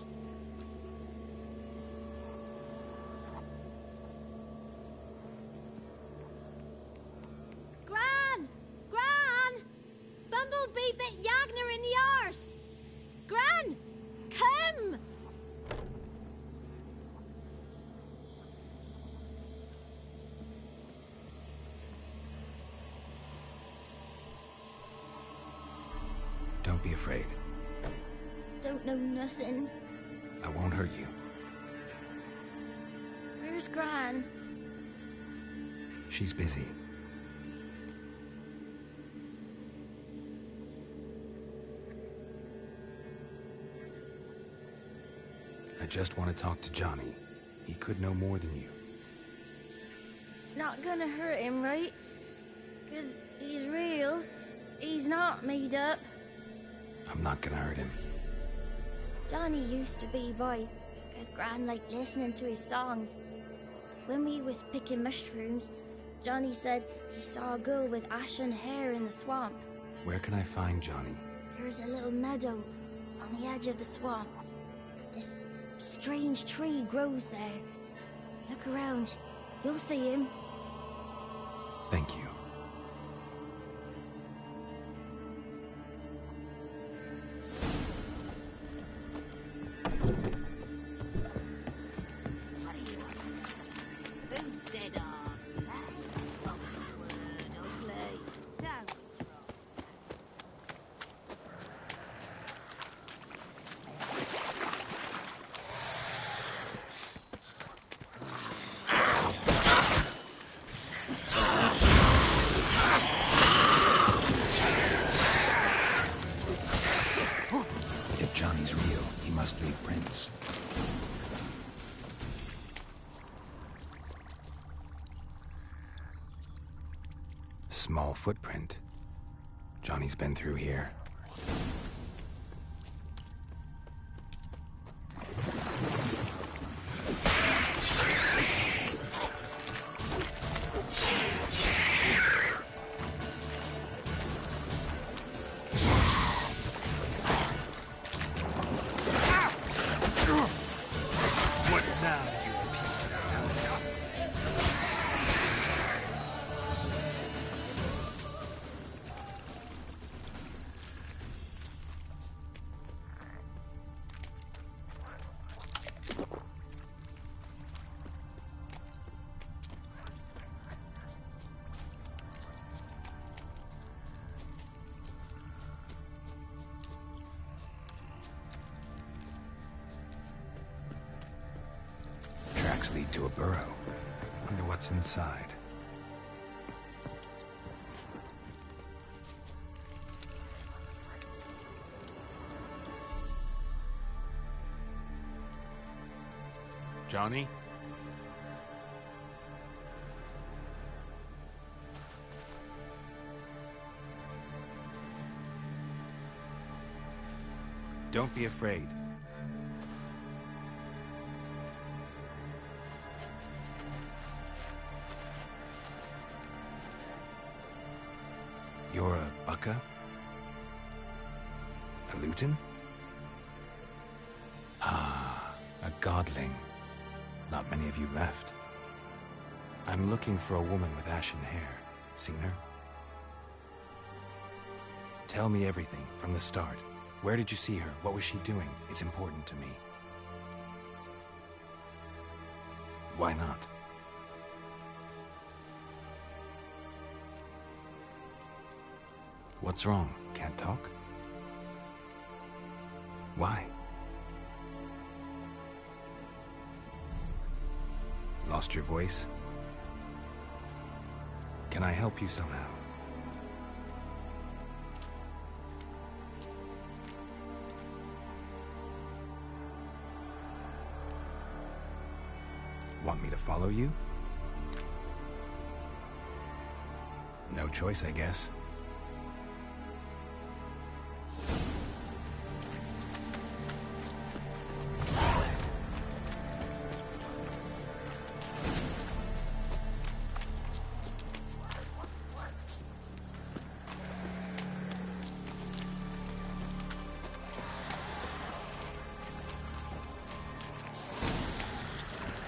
Gran! Gran! Bumblebee bit Yagner in the arse! Gran! Come! Don't be afraid. Don't know nothing. I won't hurt you. Where's Gran? She's busy. I just want to talk to Johnny. He could know more than you. Not gonna hurt him, right? 'Cause he's real. He's not made up. I'm not gonna hurt him. Johnny used to be boy, 'cause Gran liked listening to his songs. When we was picking mushrooms, Johnny said he saw a girl with ashen hair in the swamp. Where can I find Johnny? There's a little meadow on the edge of the swamp. This strange tree grows there. Look around. You'll see him. Thank you. Who said arse? Oh, my word, Osley. Don't. If Johnny's real, he must leave prints. Small footprint. Johnny's been through here. What now, you piece of hell? Tracks lead to a burrow. Wonder what's inside. Johnny? Don't be afraid. You're a Bukka? A Luton? Ah, a godling. Not many of you left. I'm looking for a woman with ashen hair. Seen her? Tell me everything, from the start. Where did you see her? What was she doing? It's important to me. Why not? What's wrong? Can't talk? Why? Lost your voice? Can I help you somehow? Want me to follow you? No choice, I guess.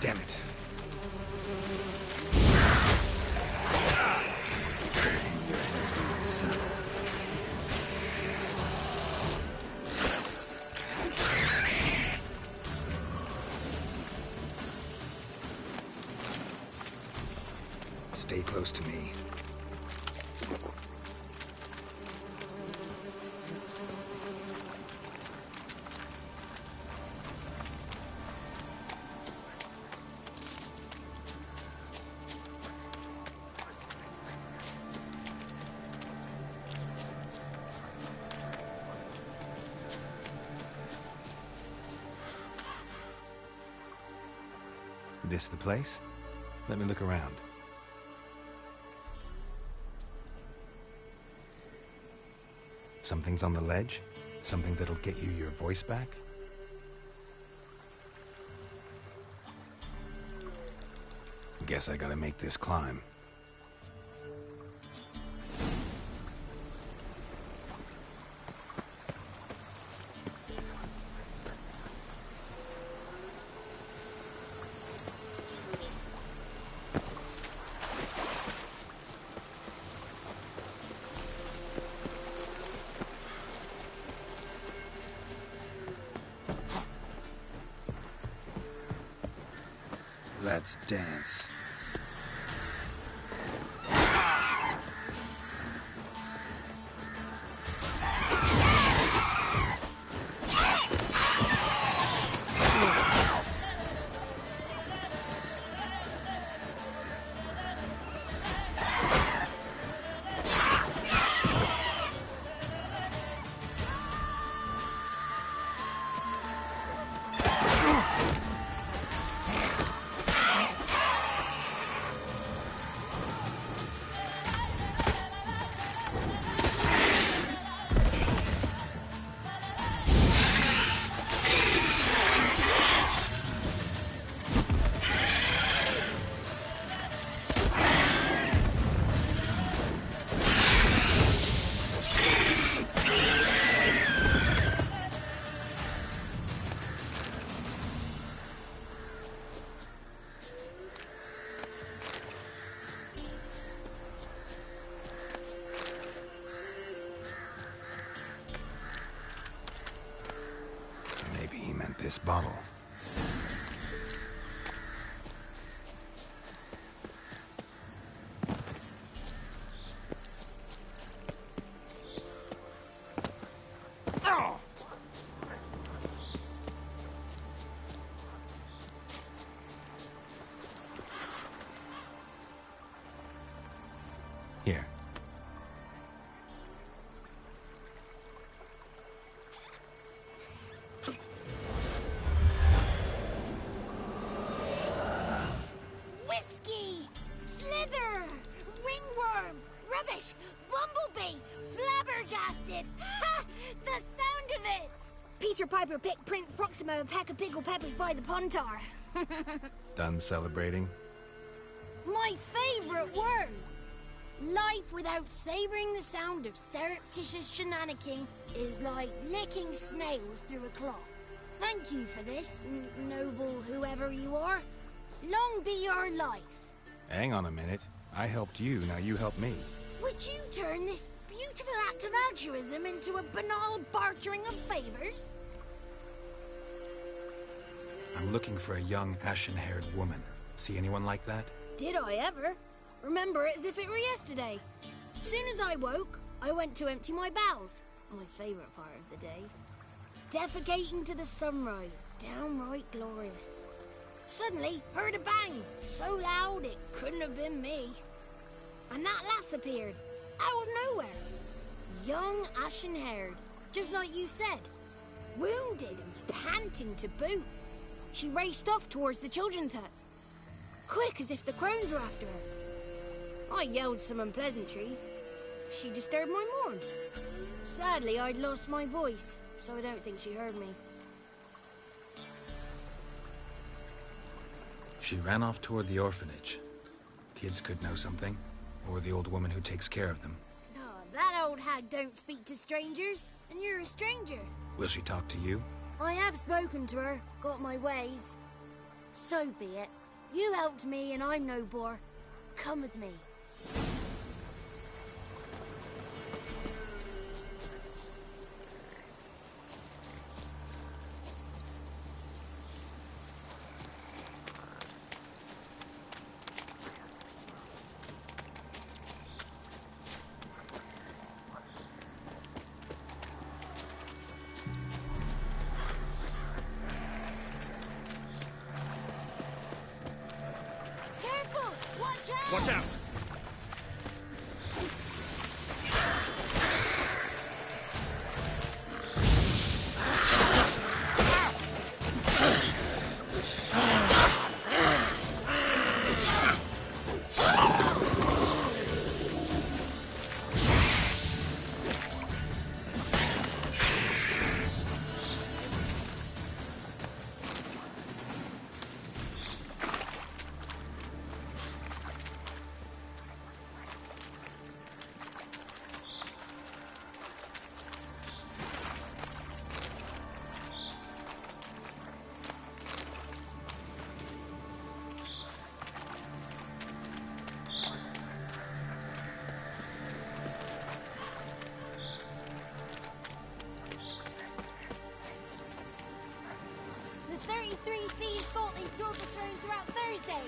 Damn it. Stay close to me. This the place? Let me look around. Something's on the ledge? Something that'll get you your voice back? Guess I gotta make this climb. Let's dance. This bottle. Here. Peter Piper picked Prince Proximo a pack of pickled peppers by the Pontar. Done celebrating? My favourite words! Life without savouring the sound of surreptitious shenanigans is like licking snails through a cloth. Thank you for this, noble whoever you are. Long be your life. Hang on a minute. I helped you, now you help me. Would you turn this beautiful act of altruism into a banal bartering of favours? I'm looking for a young, ashen-haired woman. See anyone like that? Did I ever? Remember it as if it were yesterday. Soon as I woke, I went to empty my bowels. My favourite part of the day. Defecating to the sunrise, downright glorious. Suddenly, heard a bang, so loud it couldn't have been me. And that lass appeared, out of nowhere. Young, ashen-haired, just like you said. Wounded and panting to boot. She raced off towards the children's huts. Quick as if the crones were after her. I yelled some unpleasantries. She disturbed my morn. Sadly, I'd lost my voice, so I don't think she heard me. She ran off toward the orphanage. Kids could know something, or the old woman who takes care of them. Oh, that old hag don't speak to strangers, and you're a stranger. Will she talk to you? I have spoken to her, got my ways. So be it. You helped me, and I'm no bore. Come with me. Watch out! The 33 thieves thought they'd throw the throne throughout Thursday.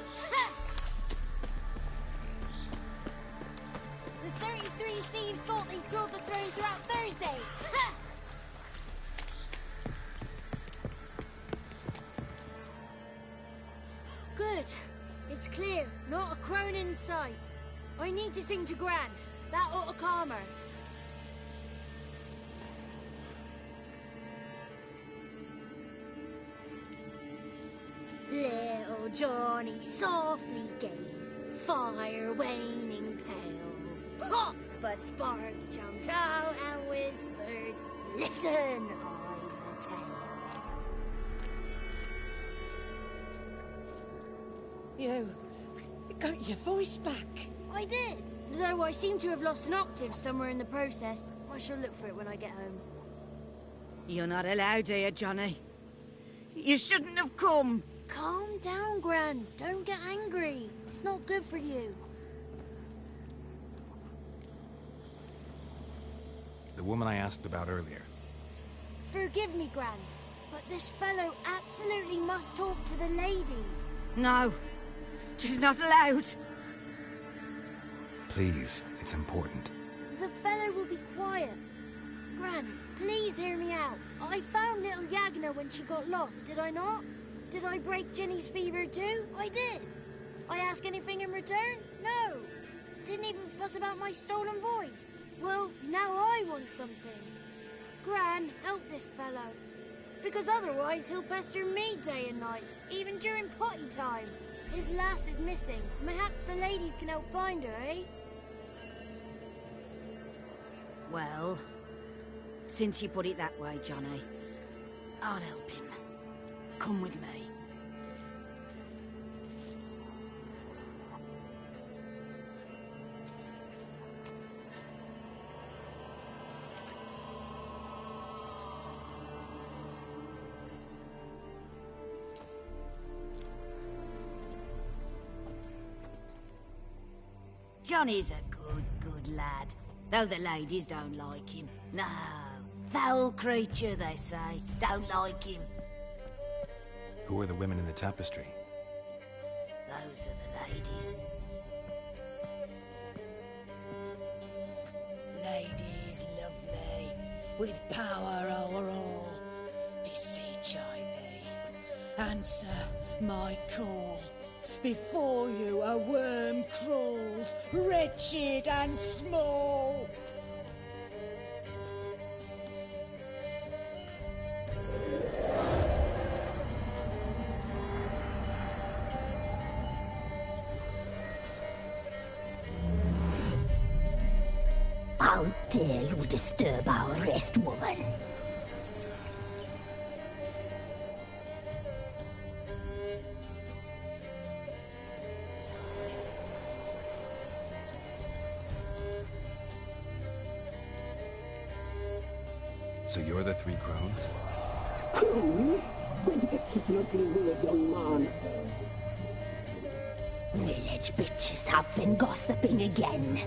The 33 thieves thought they'd throw the throne throughout Thursday. Good. It's clear. Not a crone in sight. I need to sing to Gran. That ought to calm her. Little Johnny softly gazed, fire waning pale. Pop! A spark jumped out and whispered, "Listen, I've a tale." You got your voice back. I did, though I seem to have lost an octave somewhere in the process. I shall look for it when I get home. You're not allowed here, Johnny. You shouldn't have come. Calm down, Gran. Don't get angry. It's not good for you. The woman I asked about earlier. Forgive me, Gran, but this fellow absolutely must talk to the ladies. No, she's not allowed. Please, it's important. The fellow will be quiet. Gran, please hear me out. I found little Yagna when she got lost, did I not? Did I break Jenny's fever too? I did. I ask anything in return? No. Didn't even fuss about my stolen voice. Well, now I want something. Gran, help this fellow. Because otherwise he'll pester me day and night, even during potty time. His lass is missing. Perhaps the ladies can help find her, eh? Well, since you put it that way, Johnny, I'll help him. Come with me. Johnny's a good lad, though the ladies don't like him. No, foul creature, they say. Don't like him. Who are the women in the tapestry? Those are the ladies. Ladies lovely, with power o'er all. Beseech I thee, answer my call. Before you a worm crawls, wretched and small. How dare you disturb our rest, woman? So you're the Three Crones? Crones? Where did you get such an ugly word, young man? Village bitches have been gossiping again.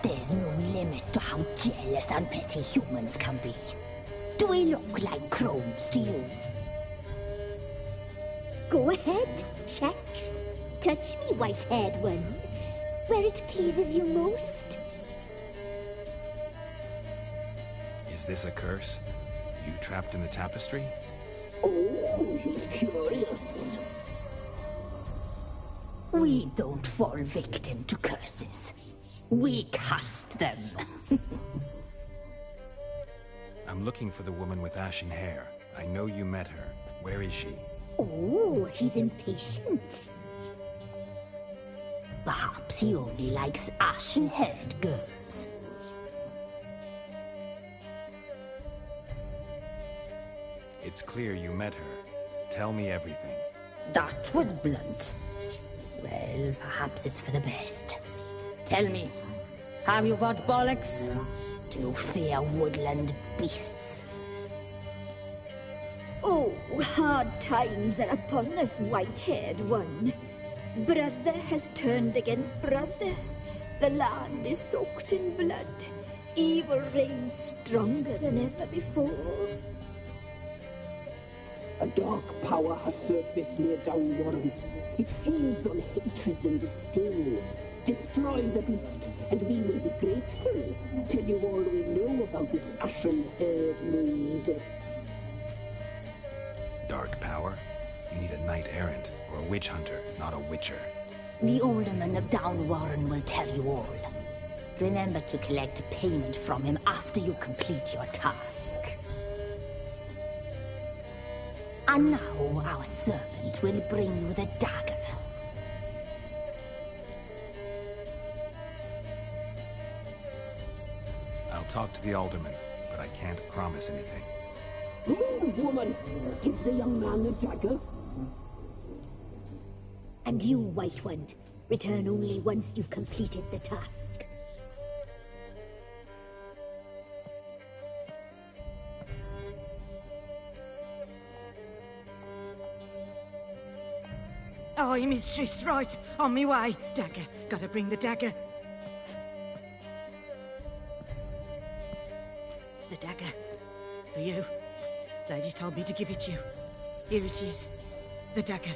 There's no limit to how jealous and petty humans can be. Do we look like crones to you? Go ahead, check. Touch me, white-haired one, where it pleases you most. Is this a curse? You trapped in the tapestry? Oh, he's curious. We don't fall victim to curses. We cast them. I'm looking for the woman with ashen hair. I know you met her. Where is she? Oh, he's impatient. Perhaps he only likes ashen-haired girls. It's clear you met her. Tell me everything. That was blunt. Well, perhaps it's for the best. Tell me, have you got bollocks? Do you fear woodland beasts? Oh, hard times are upon this white-haired one. Brother has turned against brother. The land is soaked in blood. Evil reigns stronger than ever before. A dark power has surfaced near Downwarren. It feeds on hatred and disdain. Destroy the beast, and we will be grateful. Tell you all we know about this ashen-haired maid. Dark power? You need a knight-errant, or a witch-hunter, not a witcher. The alderman of Downwarren will tell you all. Remember to collect payment from him after you complete your task. And now our servant will bring you the dagger. I'll talk to the alderman, but I can't promise anything. Move, woman! Give the young man the dagger. And you, White One, return only once you've completed the task. Aye, mistress, right. On me way. Dagger. Gotta bring the dagger. The dagger. For you. Ladies told me to give it you. Here it is. The dagger.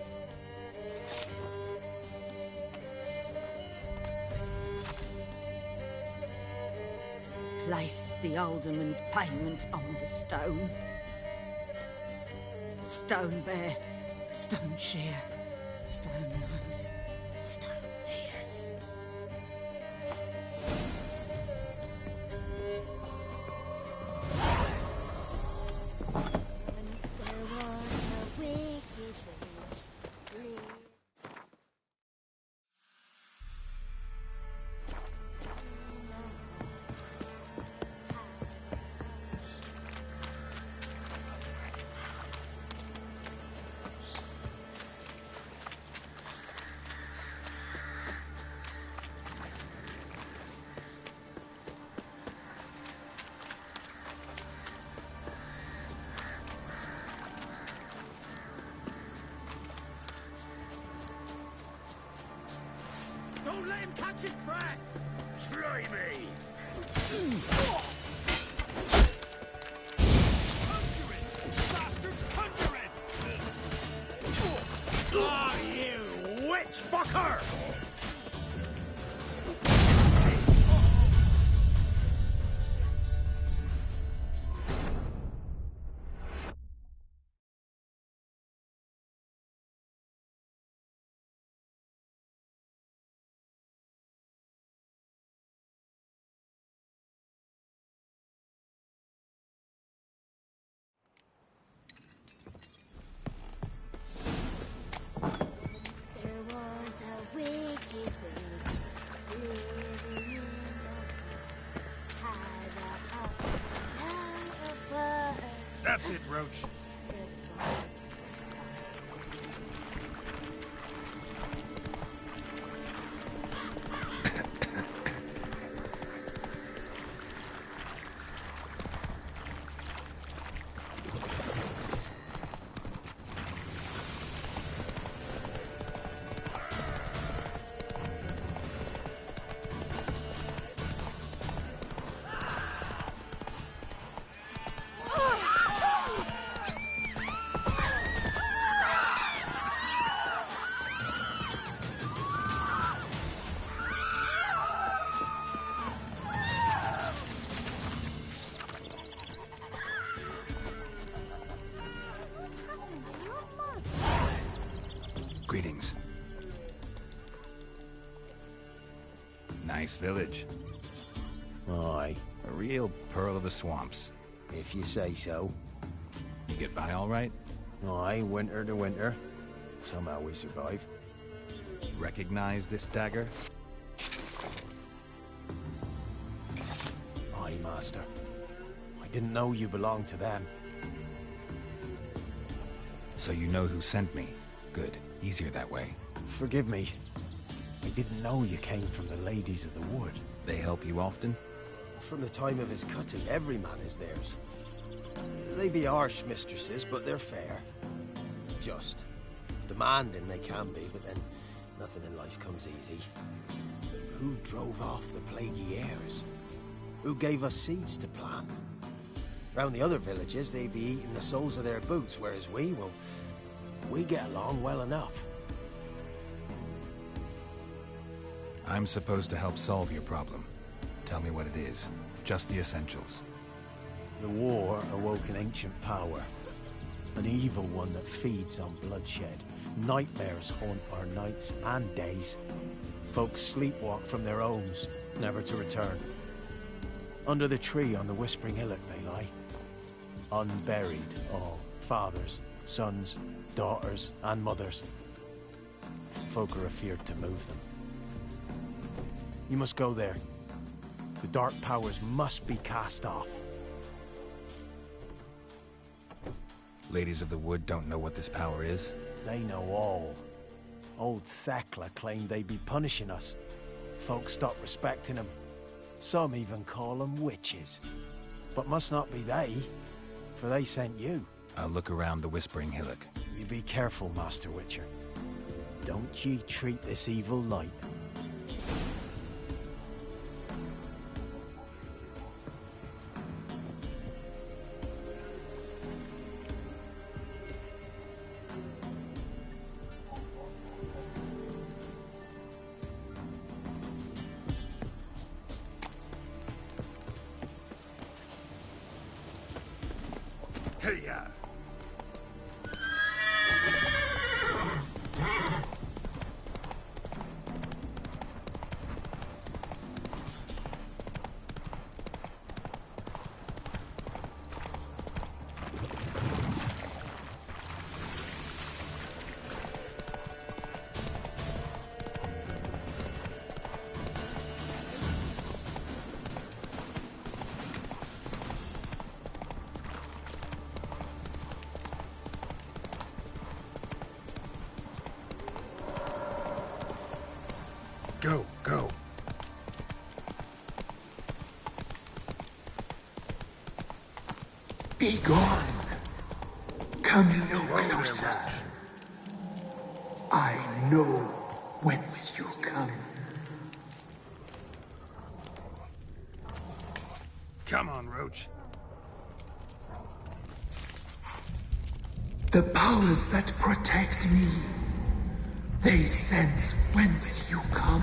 Place the alderman's payment on the stone. Stone bear. Stone shear. Stone nose, stone ears. Once there was a wicked witch. catch his breath! Try me! Ah, you witch fucker! There was a wicked witch living in the had a hut out of butter. That's it, Roach. The spark Greetings. Nice village. Aye. A real pearl of the swamps. If you say so. You get by all right? Aye, winter to winter. Somehow we survive. Recognize this dagger? Aye, Master. I didn't know you belonged to them. So you know who sent me. Good. Easier that way. Forgive me. I didn't know you came from the Ladies of the Wood. They help you often? From the time of his cutting, every man is theirs. They be harsh mistresses, but they're fair. Just. Demanding they can be, but then nothing in life comes easy. Who drove off the plaguey heirs? Who gave us seeds to plant? Round the other villages, they be eating the soles of their boots, whereas we get along well enough. I'm supposed to help solve your problem. Tell me what it is. Just the essentials. The war awoke an ancient power. An evil one that feeds on bloodshed. Nightmares haunt our nights and days. Folks sleepwalk from their homes, never to return. Under the tree on the Whispering Hillock they lie. Unburied all. Fathers, sons, daughters, and mothers. Folk are afeard to move them. You must go there. The dark powers must be cast off. Ladies of the Wood don't know what this power is? They know all. Old Thekla claimed they'd be punishing us. Folk stopped respecting them. Some even call them witches. But must not be they, for they sent you. I'll look around the Whispering Hillock. You be careful, Master Witcher. Don't ye treat this evil light. Hey-ya! Go, go. Be gone. Come no closer. I know whence you come. approach. The powers that protect me, they sense whence you come.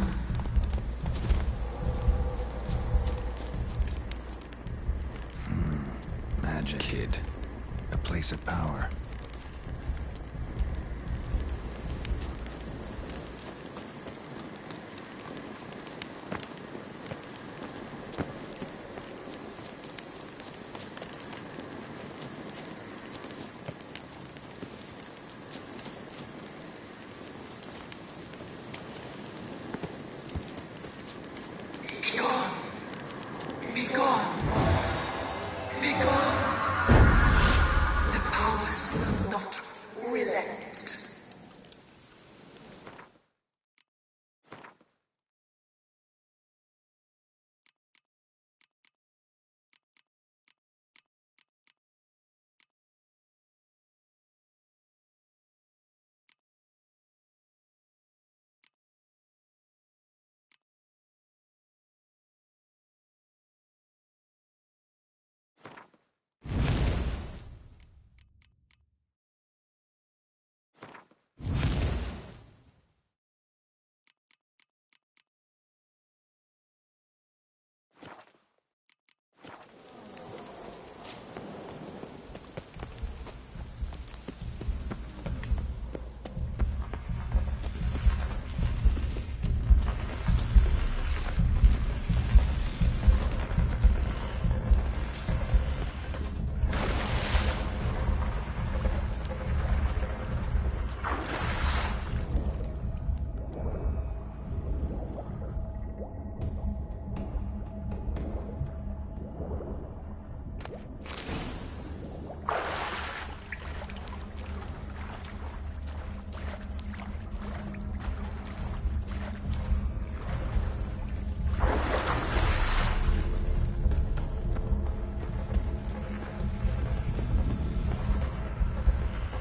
Magic. Kid. A place of power.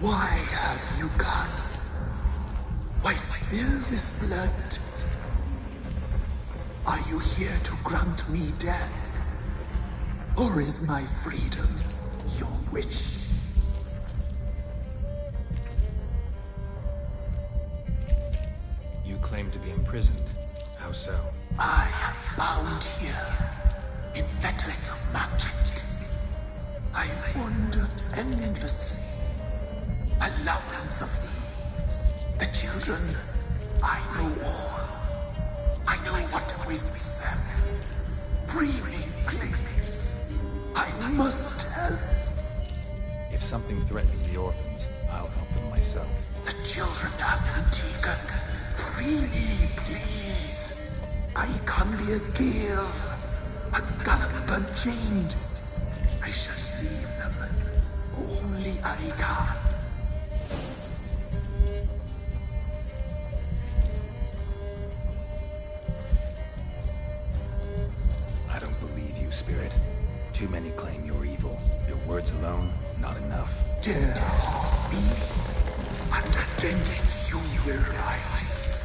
Why have you gone? Why spill this blood? Are you here to grant me death? Or is my freedom your wish? You claim to be imprisoned. How so? I am bound here in fetters of magic. I wander endlessly. A labyrinth of thieves. The children, I know all. I know what awaits them. Free me, please. I must help. If something threatens the orphans, I'll help them myself. The children have been taken. Free me, please. I can be a gale. A gallop unchained. I shall save them. Only I can. Spirit. Too many claim you're evil. Your words alone, not enough. Dare me, and against you will rise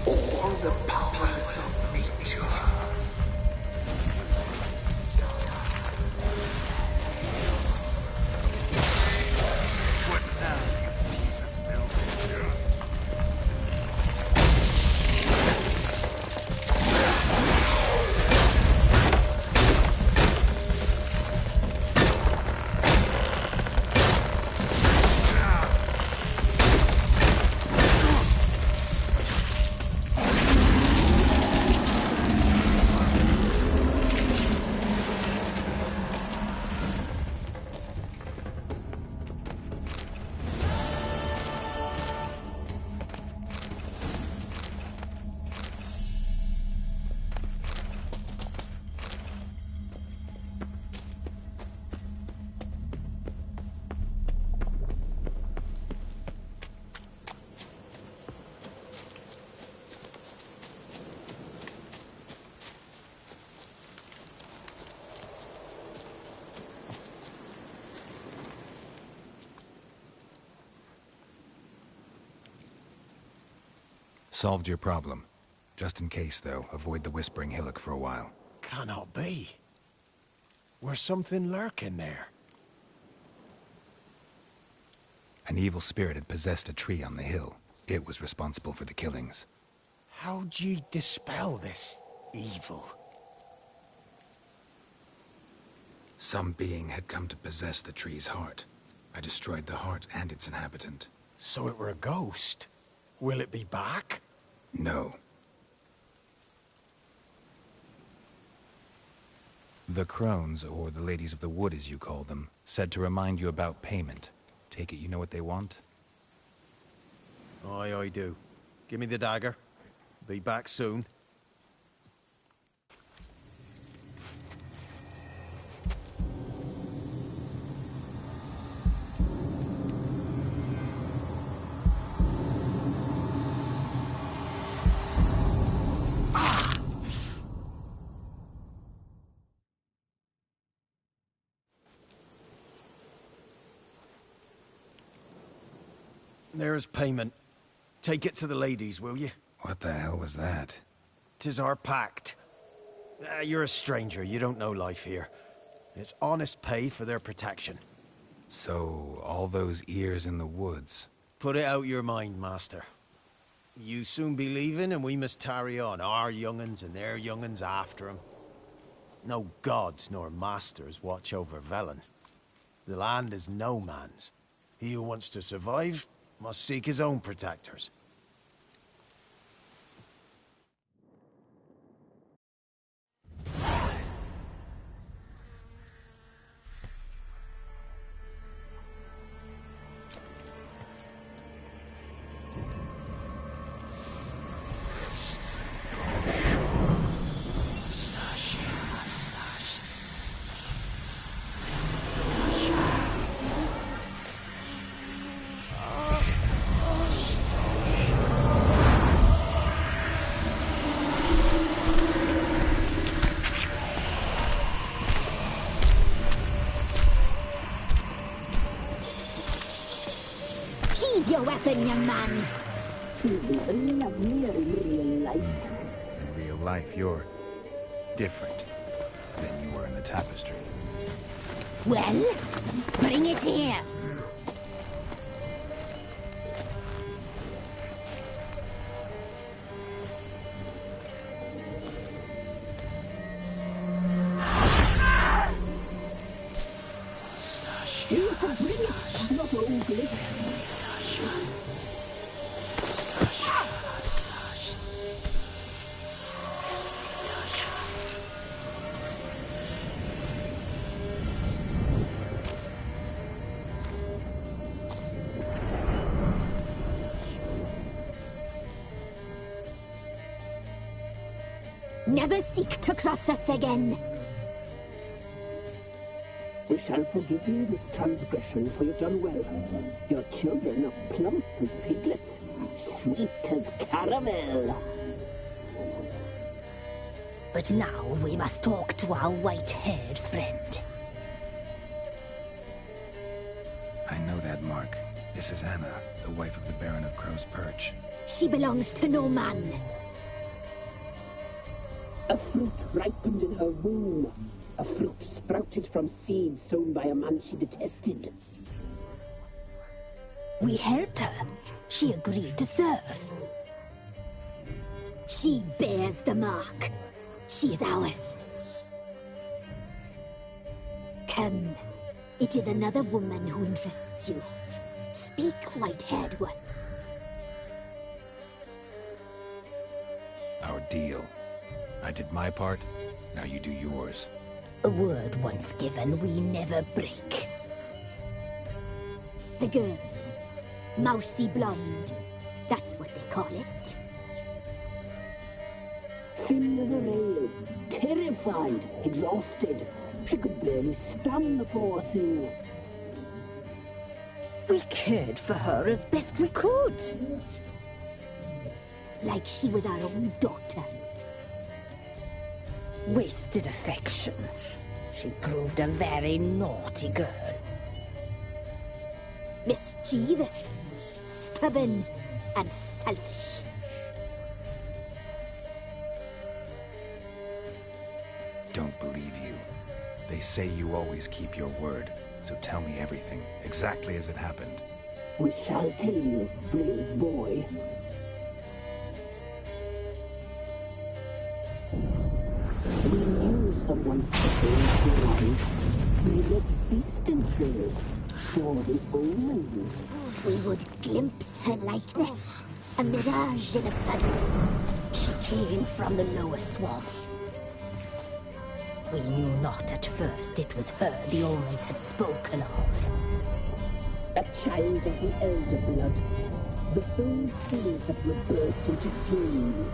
all the powers of nature. Solved your problem. Just in case, though, avoid the Whispering Hillock for a while. Cannot be. Was something lurking there? An evil spirit had possessed a tree on the hill. It was responsible for the killings. How'd ye dispel this evil? Some being had come to possess the tree's heart. I destroyed the heart and its inhabitant. So it were a ghost. Will it be back? No. The crones, or the ladies of the wood as you call them, said to remind you about payment. Take it you know what they want? Aye, I do. Give me the dagger. Be back soon. There's payment. Take it to the ladies, will you? What the hell was that? 'Tis our pact. You're a stranger. You don't know life here. It's honest pay for their protection. So, all those ears in the woods. Put it out your mind, master. You soon be leaving, and we must tarry on, our young'uns and their young'uns after 'em. No gods nor masters watch over Velen. The land is no man's. He who wants to survive must seek his own protectors. Your weapon, young man. He's even lovelier in real life. In real life, you're different than you were in the tapestry. Well, bring it here. You can bring it, not only. Never seek to cross us again. We shall forgive you this transgression, for you've done well. Your children are plump as piglets, sweet as caramel. But now we must talk to our white-haired friend. I know that mark. This is Anna, the wife of the Baron of Crow's Perch. She belongs to no man. A fruit ripened in her womb. A fruit sprouted from seeds sown by a man she detested. We helped her. She agreed to serve. She bears the mark. She is ours. Come. It is another woman who interests you. Speak, white-haired one. Our deal. I did my part, now you do yours. A word once given, we never break. The girl. Mousy blonde. That's what they call it. Thin as a rail, terrified, exhausted. She could barely stand, the poor thing. We cared for her as best we could. Like she was our own daughter. Wasted affection. She proved a very naughty girl. Mischievous, stubborn, and selfish. Don't believe you. They say you always keep your word, so tell me everything, exactly as it happened. We shall tell you, brave boy. We knew someone strange to life. We left beast enclosed, saw the omens. We would glimpse her likeness, a mirage in a puddle. She came from the lower swamp. We knew not at first it was her the omens had spoken of. A child of the elder blood, the soul seed that would burst into flame.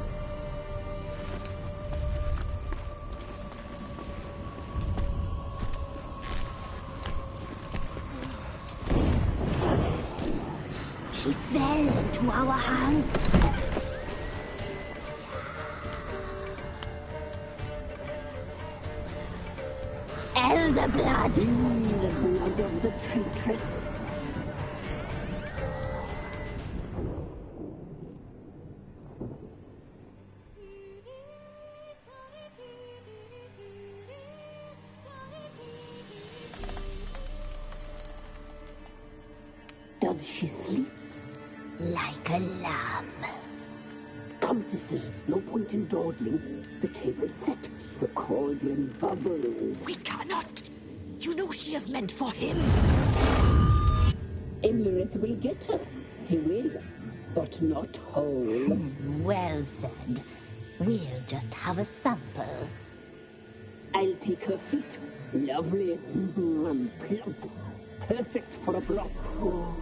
She fell into our hands. Elder blood! The blood of the traitress. Does she sleep? Like a lamb. Come, sisters, no point in dawdling. The table's set, the cauldron bubbles. We cannot! You know she is meant for him! Imlerith will get her. He will, but not whole. Well said. We'll just have a sample. I'll take her feet. Lovely and plump. Perfect for a broth. Oh,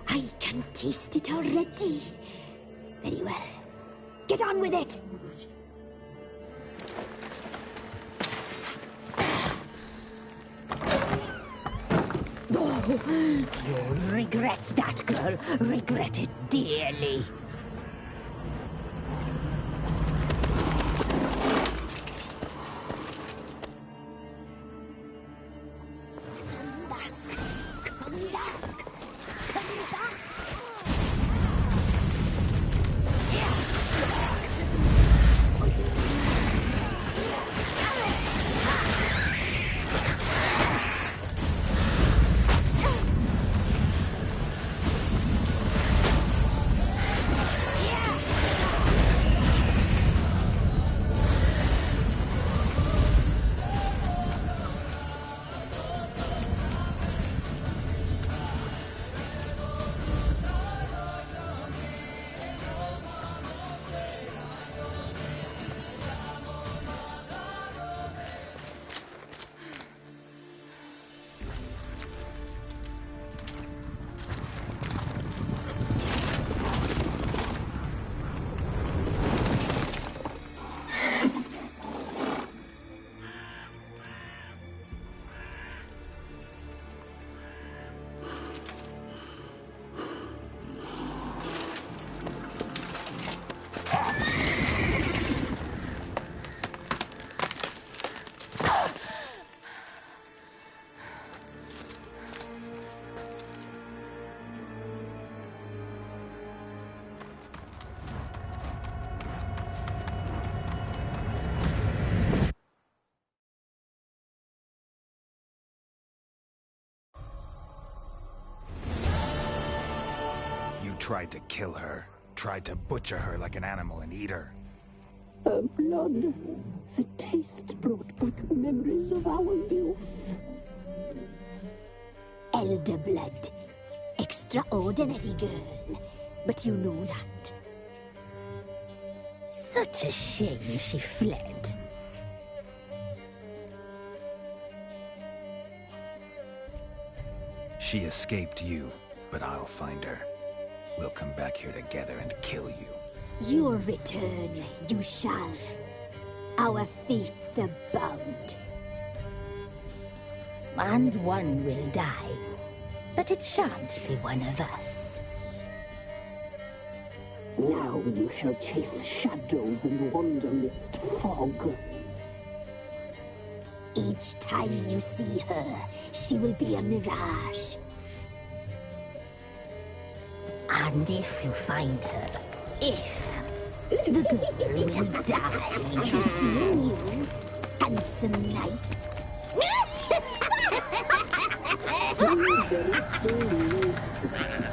I can taste it already. Very well. Get on with it! Oh, you'll regret that, girl. Regret it dearly. Tried to kill her. Tried to butcher her like an animal and eat her. Her blood. The taste brought back memories of our youth. Elder blood. Extraordinary girl. But you know that. Such a shame she fled. She escaped you, but I'll find her. We'll come back here together and kill you. You'll return, you shall. Our fates are bound. And one will die, but it shan't be one of us. Now you shall chase shadows and wander midst fog. Each time you see her, she will be a mirage. And if you find her, the girl will die seeing you, and some night. So very slowly.